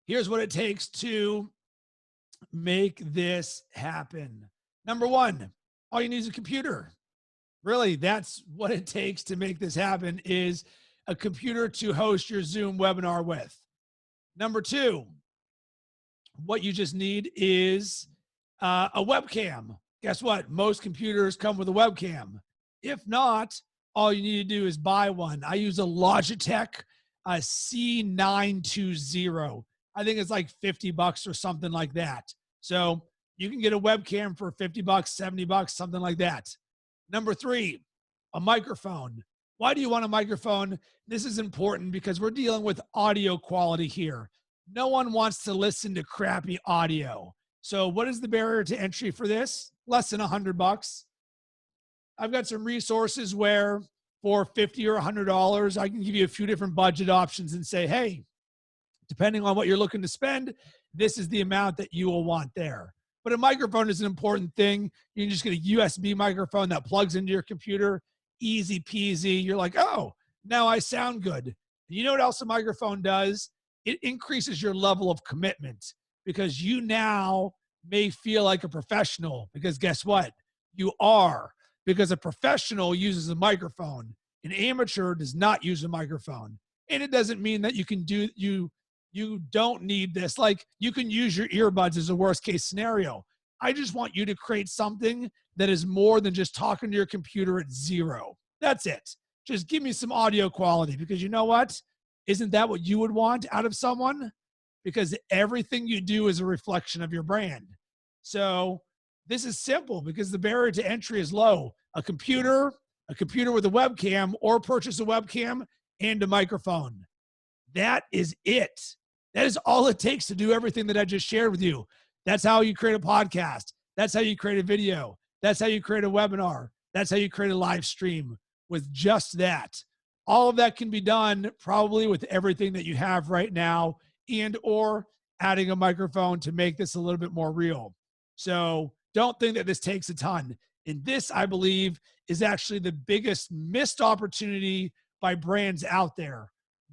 here's what it takes to make this happen. Number one, all you need is a computer. Really, that's what it takes to make this happen, is a computer to host your Zoom webinar with. Number two, what you just need is a webcam. Guess what? Most computers come with a webcam. If not, all you need to do is buy one. I use a Logitech C920. I think it's like $50 or something like that. So you can get a webcam for $50, $70, something like that. Number three, a microphone. Why do you want a microphone? This is important because we're dealing with audio quality here. No one wants to listen to crappy audio. So what is the barrier to entry for this? Less than $100. I've got some resources where for $50 or $100. I can give you a few different budget options and say, hey, depending on what you're looking to spend, this is the amount that you will want there. But a microphone is an important thing. You can just get a USB microphone that plugs into your computer, easy peasy. You're like, oh, now I sound good. You know what else a microphone does? It increases your level of commitment because you now may feel like a professional because guess what? You are, because a professional uses a microphone. An amateur does not use a microphone. And it doesn't mean that you don't need this. Like, you can use your earbuds as a worst case scenario. I just want you to create something that is more than just talking to your computer at zero. That's it. Just give me some audio quality, because you know what? Isn't that what you would want out of someone? Because everything you do is a reflection of your brand. So this is simple because the barrier to entry is low. A computer with a webcam, or purchase a webcam and a microphone. That is it. That is all it takes to do everything that I just shared with you. That's how you create a podcast. That's how you create a video. That's how you create a webinar. That's how you create a live stream with just that. All of that can be done probably with everything that you have right now, and or adding a microphone to make this a little bit more real. So don't think that this takes a ton. And this, I believe, is actually the biggest missed opportunity by brands out there.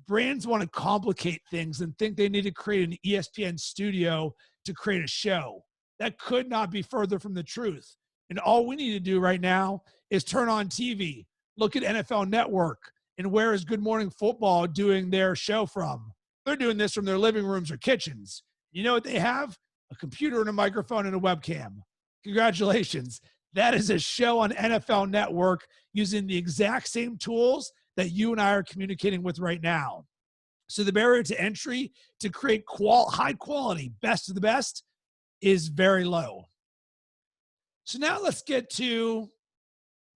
Brands want to complicate things and think they need to create an ESPN studio to create a show. That could not be further from the truth. And all we need to do right now is turn on TV, look at NFL Network, and where is Good Morning Football doing their show from? They're doing this from their living rooms or kitchens. You know what they have? A computer and a microphone and a webcam. Congratulations. That is a show on NFL Network using the exact same tools that you and I are communicating with right now. So the barrier to entry to create high quality, best of the best, is very low. So now let's get to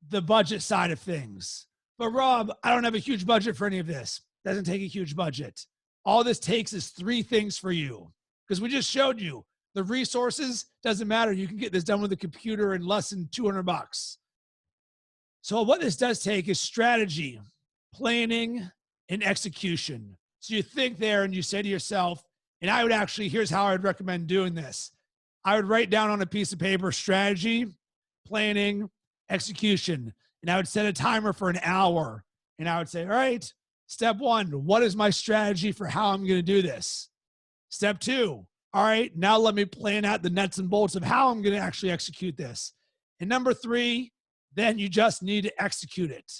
the budget side of things. But Rob, I don't have a huge budget for any of this. Doesn't take a huge budget. All this takes is 3 things for you, because we just showed you the resources. Doesn't matter. You can get this done with a computer in less than $200. So what this does take is strategy, planning, and execution. So you think there and you say to yourself, and I would actually, here's how I would recommend doing this. I would write down on a piece of paper strategy, planning, execution, and I would set a timer for an hour. And I would say, all right, step 1, what is my strategy for how I'm going to do this? Step 2, all right, now let me plan out the nuts and bolts of how I'm going to actually execute this. And number 3, then you just need to execute it.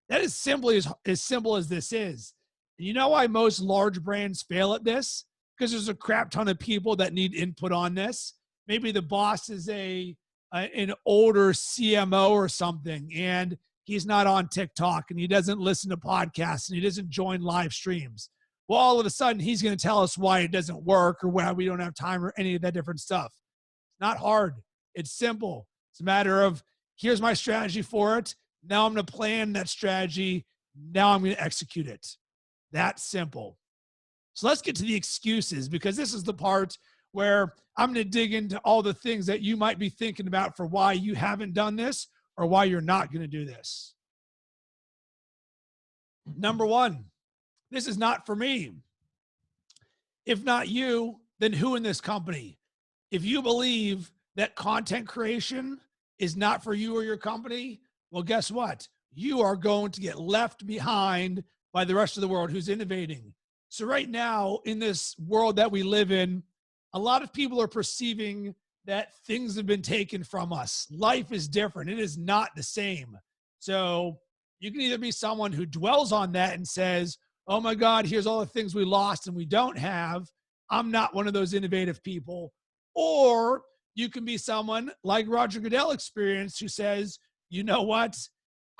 That is simply as simple as this is. And you know why most large brands fail at this? Because there's a crap ton of people that need input on this. Maybe the boss is an older CMO or something, and he's not on TikTok, and he doesn't listen to podcasts, and he doesn't join live streams. Well, all of a sudden, he's going to tell us why it doesn't work or why we don't have time or any of that different stuff. It's not hard. It's simple. It's a matter of, here's my strategy for it. Now I'm going to plan that strategy. Now I'm going to execute it. That simple. So let's get to the excuses, because this is the part where I'm going to dig into all the things that you might be thinking about for why you haven't done this or why you're not going to do this. Number 1, this is not for me. If not you, then who in this company? If you believe that content creation is not for you or your company, well, guess what? You are going to get left behind by the rest of the world who's innovating. So right now, in this world that we live in, a lot of people are perceiving that things have been taken from us. Life is different. It is not the same. So you can either be someone who dwells on that and says, oh my God, here's all the things we lost and we don't have. I'm not one of those innovative people. Or you can be someone like Roger Goodell experienced who says, you know what?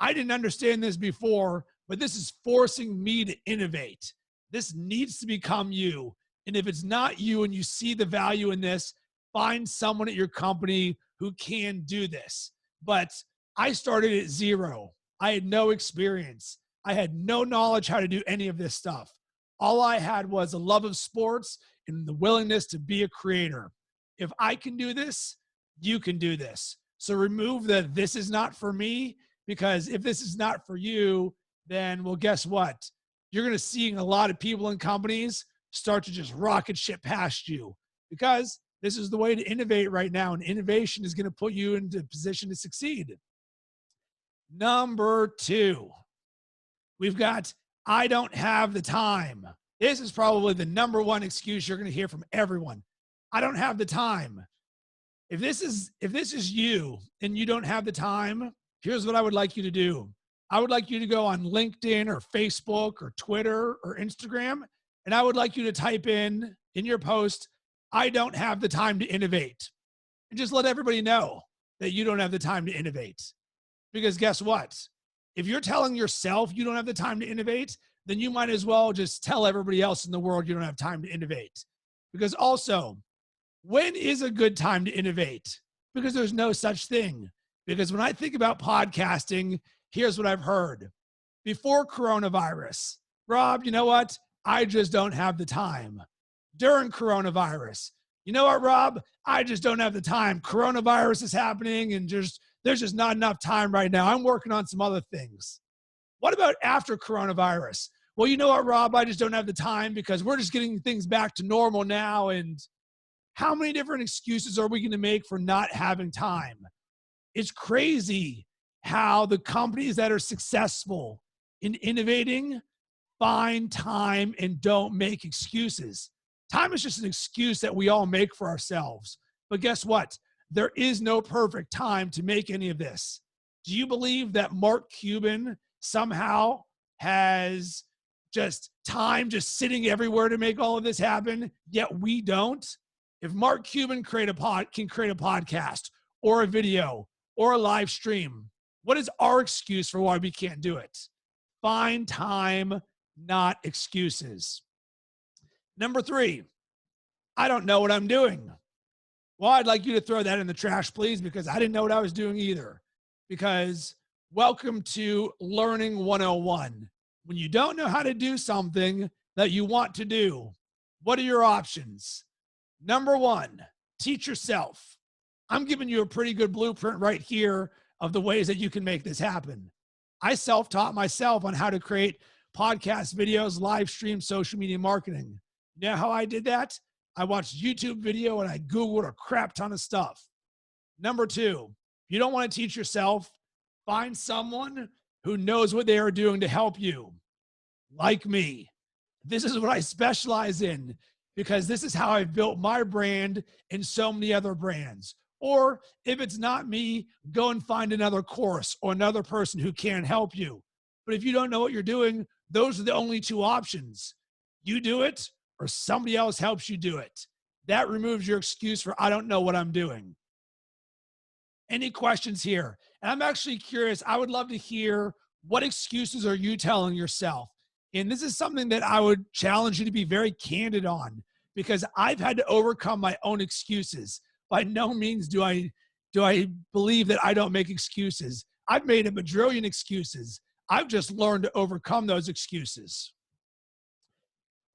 I didn't understand this before, but this is forcing me to innovate. This needs to become you. And if it's not you and you see the value in this, find someone at your company who can do this. But I started at 0. I had no experience. I had no knowledge how to do any of this stuff. All I had was a love of sports and the willingness to be a creator. If I can do this, you can do this. So remove the "this is not for me," because if this is not for you, then, well, guess what? You're going to see a lot of people and companies start to just rocket ship past you, because this is the way to innovate right now. And innovation is going to put you into a position to succeed. Number two, we've got, I don't have the time. This is probably the number one excuse you're going to hear from everyone. I don't have the time. If this is you and you don't have the time, here's what I would like you to do. I would like you to go on LinkedIn or Facebook or Twitter or Instagram, and I would like you to type in your post, I don't have the time to innovate. And just let everybody know that you don't have the time to innovate. Because guess what? If you're telling yourself you don't have the time to innovate, then you might as well just tell everybody else in the world you don't have time to innovate. Because also, when is a good time to innovate? Because there's no such thing. Because when I think about podcasting, here's what I've heard. Before coronavirus, Rob, you know what? I just don't have the time. During coronavirus, you know what, Rob? I just don't have the time. Coronavirus is happening and there's just not enough time right now. I'm working on some other things. What about after coronavirus? Well, you know what, Rob? I just don't have the time because we're just getting things back to normal now. And how many different excuses are we going to make for not having time? It's crazy how the companies that are successful in innovating find time and don't make excuses. Time is just an excuse that we all make for ourselves. But guess what? There is no perfect time to make any of this. Do you believe that Mark Cuban somehow has just time just sitting everywhere to make all of this happen, yet we don't? If Mark Cuban can create a podcast or a video or a live stream, what is our excuse for why we can't do it? Find time, not excuses. Number three, I don't know what I'm doing. Well, I'd like you to throw that in the trash, please, because I didn't know what I was doing either. Because welcome to Learning 101. When you don't know how to do something that you want to do, what are your options? Number one, teach yourself. I'm giving you a pretty good blueprint right here of the ways that you can make this happen. I self-taught myself on how to create podcast videos, live stream, social media marketing. You know how I did that? I watched YouTube video and I Googled a crap ton of stuff. Number two, if you don't want to teach yourself, find someone who knows what they are doing to help you. Like me. This is what I specialize in because this is how I've built my brand and so many other brands. Or if it's not me, go and find another course or another person who can help you. But if you don't know what you're doing, those are the only two options. You do it or somebody else helps you do it. That removes your excuse for, I don't know what I'm doing. Any questions here? And I'm actually curious. I would love to hear, what excuses are you telling yourself? And this is something that I would challenge you to be very candid on, because I've had to overcome my own excuses. By no means do I believe that I don't make excuses. I've made a bajillion excuses. I've just learned to overcome those excuses.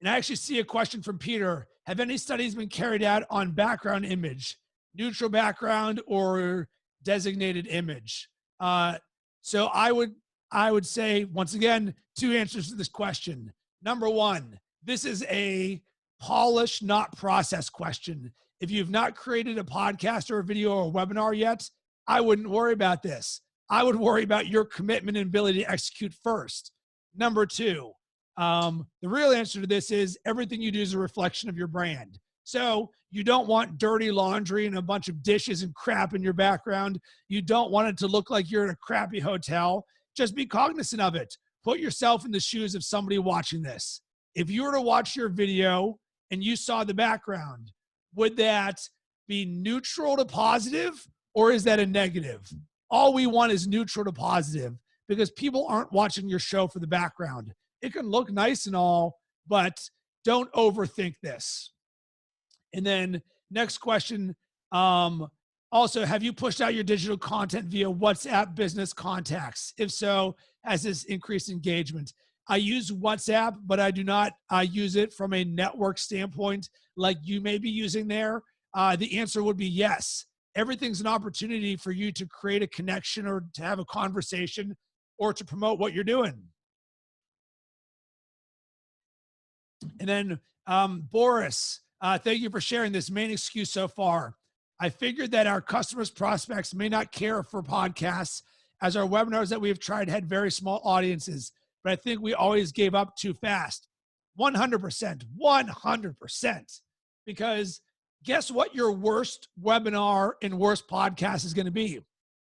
And I actually see a question from Peter. Have any studies been carried out on background image, neutral background or designated image? So I would say, once again, two answers to this question. Number one, this is a polish, not process question. If you've not created a podcast or a video or a webinar yet, I wouldn't worry about this. I would worry about your commitment and ability to execute first. Number two, the real answer to this is everything you do is a reflection of your brand. So you don't want dirty laundry and a bunch of dishes and crap in your background. You don't want it to look like you're in a crappy hotel. Just be cognizant of it. Put yourself in the shoes of somebody watching this. If you were to watch your video and you saw the background, would that be neutral to positive or is that a negative? All we want is neutral to positive because people aren't watching your show for the background. It can look nice and all, but don't overthink this. And then next question, also, have you pushed out your digital content via WhatsApp business contacts? If so, has this increased engagement? I use WhatsApp, but I do not use it from a network standpoint like you may be using there. The answer would be yes. Everything's an opportunity for you to create a connection or to have a conversation or to promote what you're doing. And then Boris, thank you for sharing this main excuse so far. I figured that our customers, prospects may not care for podcasts as our webinars that we have tried had very small audiences, but I think we always gave up too fast. 100%, 100%. Because guess what your worst webinar and worst podcast is going to be?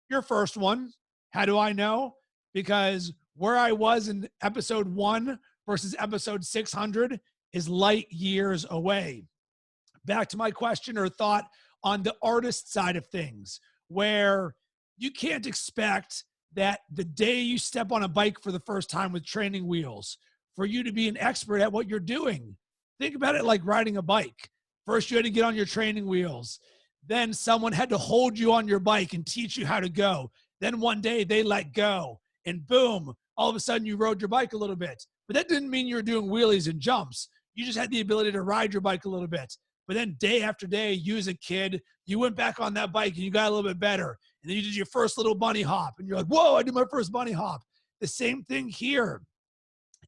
Your first one. How do I know? Because where I was in episode 1 versus episode 600 is light years away. Back to my question or thought on the artist side of things, where you can't expect that the day you step on a bike for the first time with training wheels, for you to be an expert at what you're doing. Think about it like riding a bike. First, you had to get on your training wheels. Then someone had to hold you on your bike and teach you how to go. Then one day they let go, and boom, all of a sudden you rode your bike a little bit. But that didn't mean you were doing wheelies and jumps. You just had the ability to ride your bike a little bit. But then day after day, you as a kid, you went back on that bike and you got a little bit better. And then you did your first little bunny hop and you're like, whoa, I did my first bunny hop. The same thing here.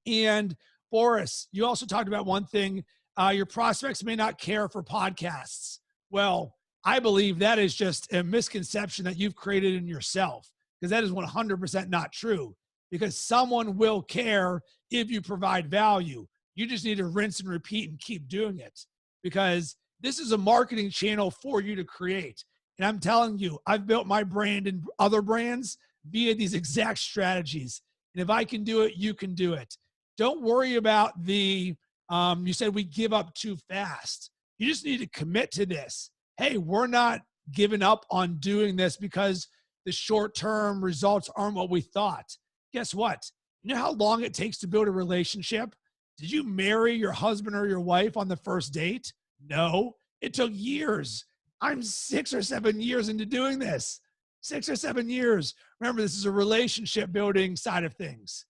And Boris, you also talked about one thing, your prospects may not care for podcasts. Well, I believe that is just a misconception that you've created in yourself, because that is 100% not true, because someone will care if you provide value. You just need to rinse and repeat and keep doing it, because this is a marketing channel for you to create. And I'm telling you, I've built my brand and other brands via these exact strategies. And if I can do it, you can do it. Don't worry about the, you said we give up too fast. You just need to commit to this. Hey, we're not giving up on doing this because the short-term results aren't what we thought. Guess what? You know how long it takes to build a relationship? Did you marry your husband or your wife on the first date? No, it took years. I'm 6 or 7 years into doing this. 6 or 7 years. Remember, this is a relationship building side of things.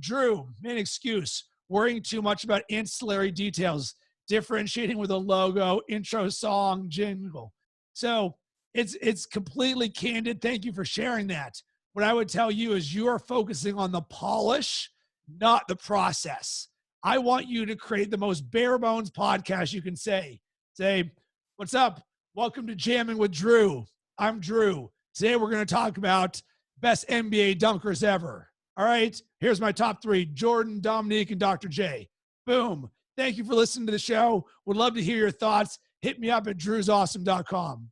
Drew, main excuse, worrying too much about ancillary details, differentiating with a logo, intro song, jingle. So it's completely candid. Thank you for sharing that. What I would tell you is you are focusing on the polish, not the process. I want you to create the most bare bones podcast you can say. Say, what's up? Welcome to Jamming with Drew. I'm Drew. Today we're going to talk about best NBA dunkers ever. All right, here's my top 3, Jordan, Dominique, and Dr. J. Boom. Thank you for listening to the show. Would love to hear your thoughts. Hit me up at drewsawesome.com.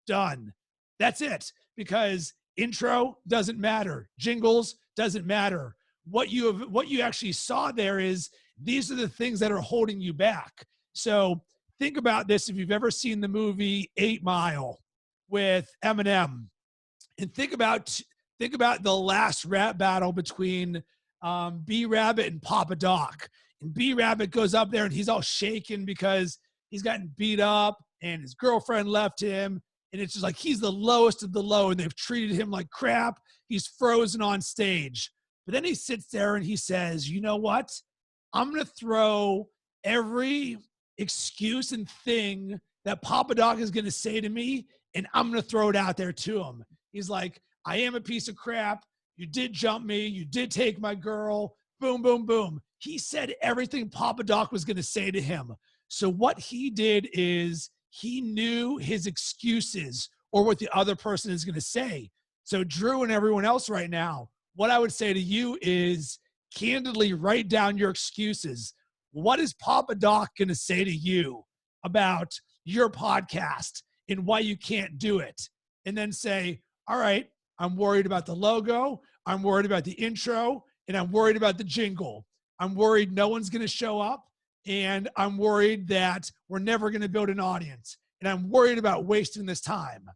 Done. That's it, because intro doesn't matter. Jingles doesn't matter. What you actually saw there is these are the things that are holding you back. So think about this. If you've ever seen the movie 8 Mile with Eminem, and think about the last rap battle between B Rabbit and Papa Doc. And B Rabbit goes up there and he's all shaken because he's gotten beat up and his girlfriend left him. And it's just like he's the lowest of the low and they've treated him like crap. He's frozen on stage. But then he sits there and he says, you know what? I'm going to throw every excuse and thing that Papa Doc is going to say to me, and I'm going to throw it out there to him. He's like, I am a piece of crap. You did jump me. You did take my girl. Boom, boom, boom. He said everything Papa Doc was going to say to him. So what he did is he knew his excuses or what the other person is going to say. So Drew and everyone else right now, what I would say to you is candidly write down your excuses. What is Papa Doc going to say to you about your podcast and why you can't do it? And then say, all right, I'm worried about the logo. I'm worried about the intro, and I'm worried about the jingle. I'm worried no one's going to show up, and I'm worried that we're never going to build an audience, and I'm worried about wasting this time.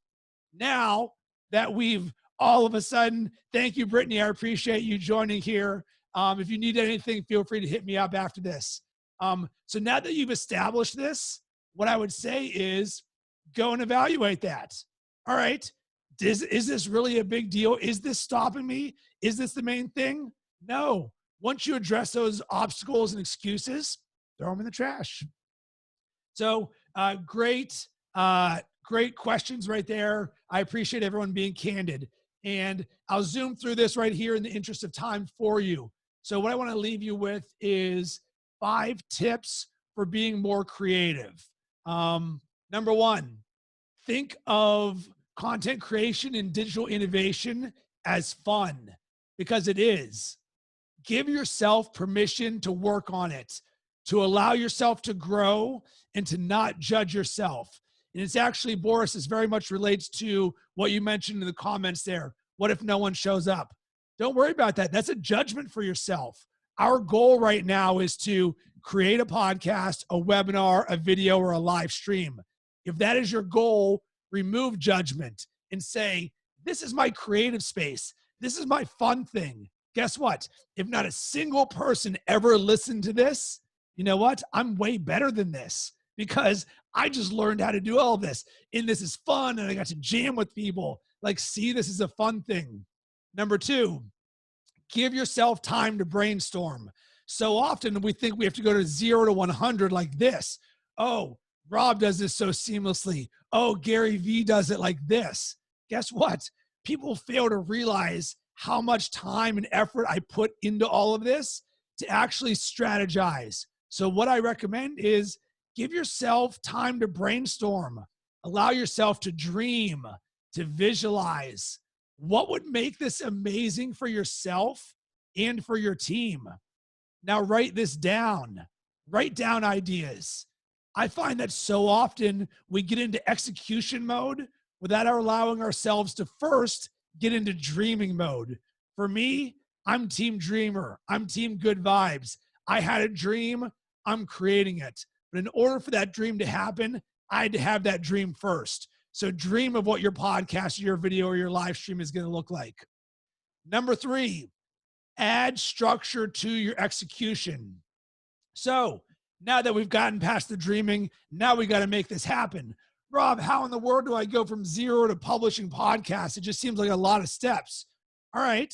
Now that we've all of a sudden, thank you, Brittany. I appreciate you joining here. If you need anything, feel free to hit me up after this. So now that you've established this, what I would say is go and evaluate that. All right. Is this really a big deal? Is this stopping me? Is this the main thing? No. Once you address those obstacles and excuses, throw them in the trash. So great questions right there. I appreciate everyone being candid. And I'll zoom through this right here in the interest of time for you. So what I want to leave you with is 5 tips for being more creative. Number one, think of content creation and digital innovation as fun, because it is. Give yourself permission to work on it, to allow yourself to grow and to not judge yourself. And it's actually, Boris, this very much relates to what you mentioned in the comments there. What if no one shows up? Don't worry about that. That's a judgment for yourself. Our goal right now is to create a podcast, a webinar, a video, or a live stream. If that is your goal, remove judgment and say, this is my creative space. This is my fun thing. Guess what? If not a single person ever listened to this, you know what? I'm way better than this because I just learned how to do all this. And this is fun. And I got to jam with people. Like, see, this is a fun thing. Number two, give yourself time to brainstorm. So often we think we have to go to 0 to 100 like this. Oh, Rob does this so seamlessly. Oh, Gary V does it like this. Guess what? People fail to realize how much time and effort I put into all of this to actually strategize. So what I recommend is give yourself time to brainstorm. Allow yourself to dream, to visualize. What would make this amazing for yourself and for your team? Now write this down. Write down ideas. I find that so often we get into execution mode without allowing ourselves to first get into dreaming mode. For me, I'm team dreamer. I'm team good vibes. I had a dream. I'm creating it. But in order for that dream to happen, I had to have that dream first. So dream of what your podcast, your video, or your live stream is going to look like. Number three, add structure to your execution. So now that we've gotten past the dreaming, now we got to make this happen. Rob, how in the world do I go from 0 to publishing podcasts? It just seems like a lot of steps. All right.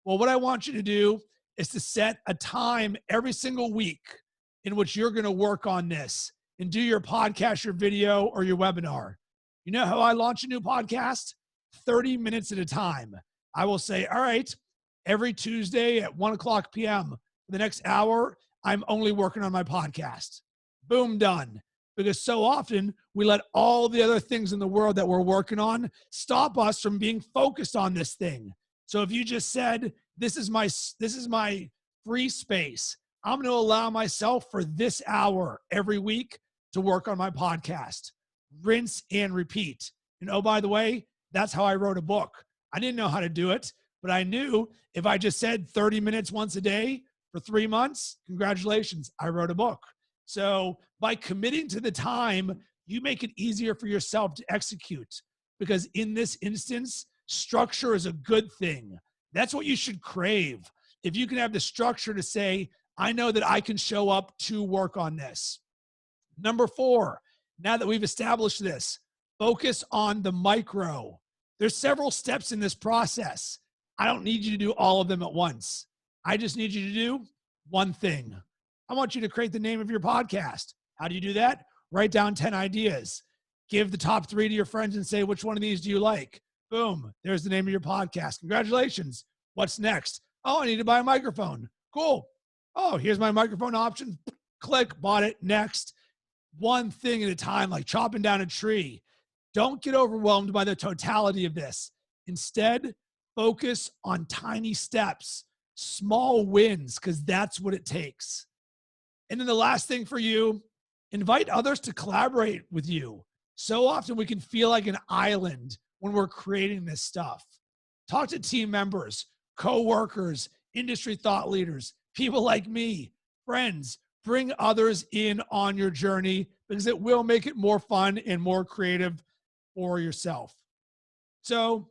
Well, what I want you to do is to set a time every single week in which you're going to work on this and do your podcast, your video, or your webinar. You know how I launch a new podcast? 30 minutes at a time. I will say, all right, every Tuesday at 1:00 p.m. for the next hour, I'm only working on my podcast. Boom, done. Because so often we let all the other things in the world that we're working on stop us from being focused on this thing. So if you just said, this is my free space, I'm going to allow myself for this hour every week to work on my podcast. Rinse and repeat. And oh, by the way, that's how I wrote a book. I didn't know how to do it, but I knew if I just said 30 minutes once a day for 3 months, congratulations, I wrote a book. So by committing to the time, you make it easier for yourself to execute, because in this instance, structure is a good thing. That's what you should crave. If you can have the structure to say, I know that I can show up to work on this. Number four, now that we've established this, focus on the micro. There's several steps in this process. I don't need you to do all of them at once. I just need you to do one thing. I want you to create the name of your podcast. How do you do that? Write down 10 ideas. Give the top 3 to your friends and say, which one of these do you like? Boom. There's the name of your podcast. Congratulations. What's next? Oh, I need to buy a microphone. Cool. Oh, here's my microphone option. Click, bought it. Next. One thing at a time, like chopping down a tree. Don't get overwhelmed by the totality of this. Instead, focus on tiny steps, small wins, because that's what it takes. And then the last thing for you, invite others to collaborate with you. So often we can feel like an island when we're creating this stuff. Talk to team members, coworkers, industry thought leaders, people like me, friends. Bring others in on your journey, because it will make it more fun and more creative for yourself. So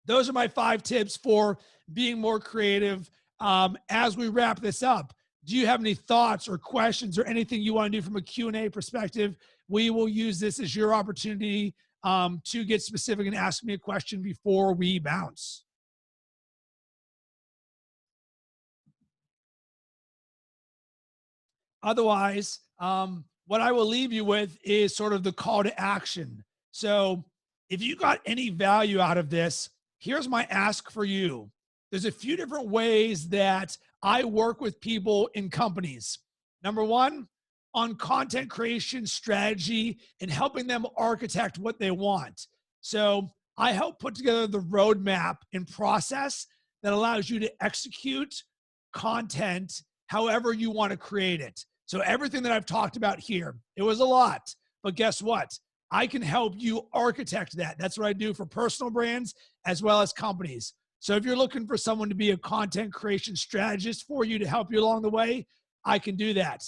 those are my 5 tips for being more creative. As we wrap this up, do you have any thoughts or questions or anything you want to do from a Q&A perspective? We will use this as your opportunity to get specific and ask me a question before we bounce. Otherwise, what I will leave you with is sort of the call to action. So if you got any value out of this, here's my ask for you. There's a few different ways that I work with people in companies. Number one, on content creation strategy and helping them architect what they want. So I help put together the roadmap and process that allows you to execute content however you want to create it. So everything that I've talked about here, it was a lot, but guess what? I can help you architect that. That's what I do for personal brands as well as companies. So if you're looking for someone to be a content creation strategist for you to help you along the way, I can do that.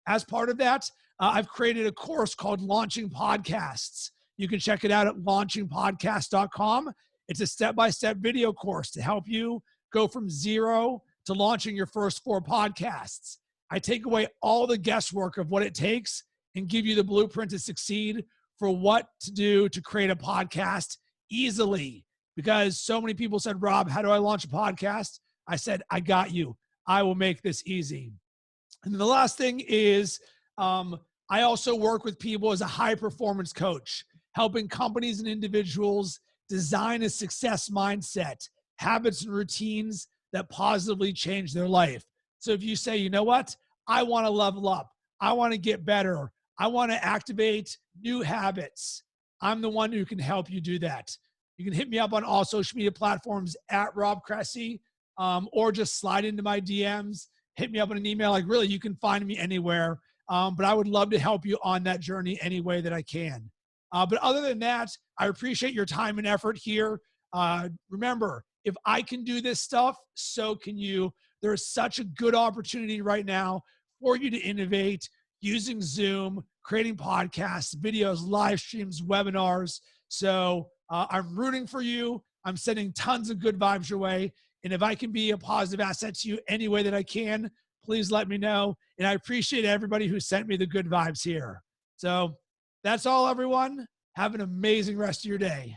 As part of that, I've created a course called Launching Podcasts. You can check it out at launchingpodcast.com. It's a step-by-step video course to help you go from zero to launching your first 4 podcasts. I take away all the guesswork of what it takes and give you the blueprint to succeed for what to do to create a podcast easily. Because so many people said, Rob, how do I launch a podcast? I said, I got you. I will make this easy. And then the last thing is I also work with people as a high performance coach, helping companies and individuals design a success mindset, habits and routines that positively change their life. So if you say, you know what, I want to level up, I want to get better, I want to activate new habits, I'm the one who can help you do that. You can hit me up on all social media platforms at Rob Cressy, or just slide into my DMs, hit me up on an email. Like really, you can find me anywhere. But I would love to help you on that journey any way that I can. But other than that, I appreciate your time and effort here. Remember, if I can do this stuff, so can you. There's such a good opportunity right now for you to innovate using Zoom, creating podcasts, videos, live streams, webinars. So I'm rooting for you. I'm sending tons of good vibes your way. And if I can be a positive asset to you any way that I can, please let me know. And I appreciate everybody who sent me the good vibes here. So that's all, everyone. Have an amazing rest of your day.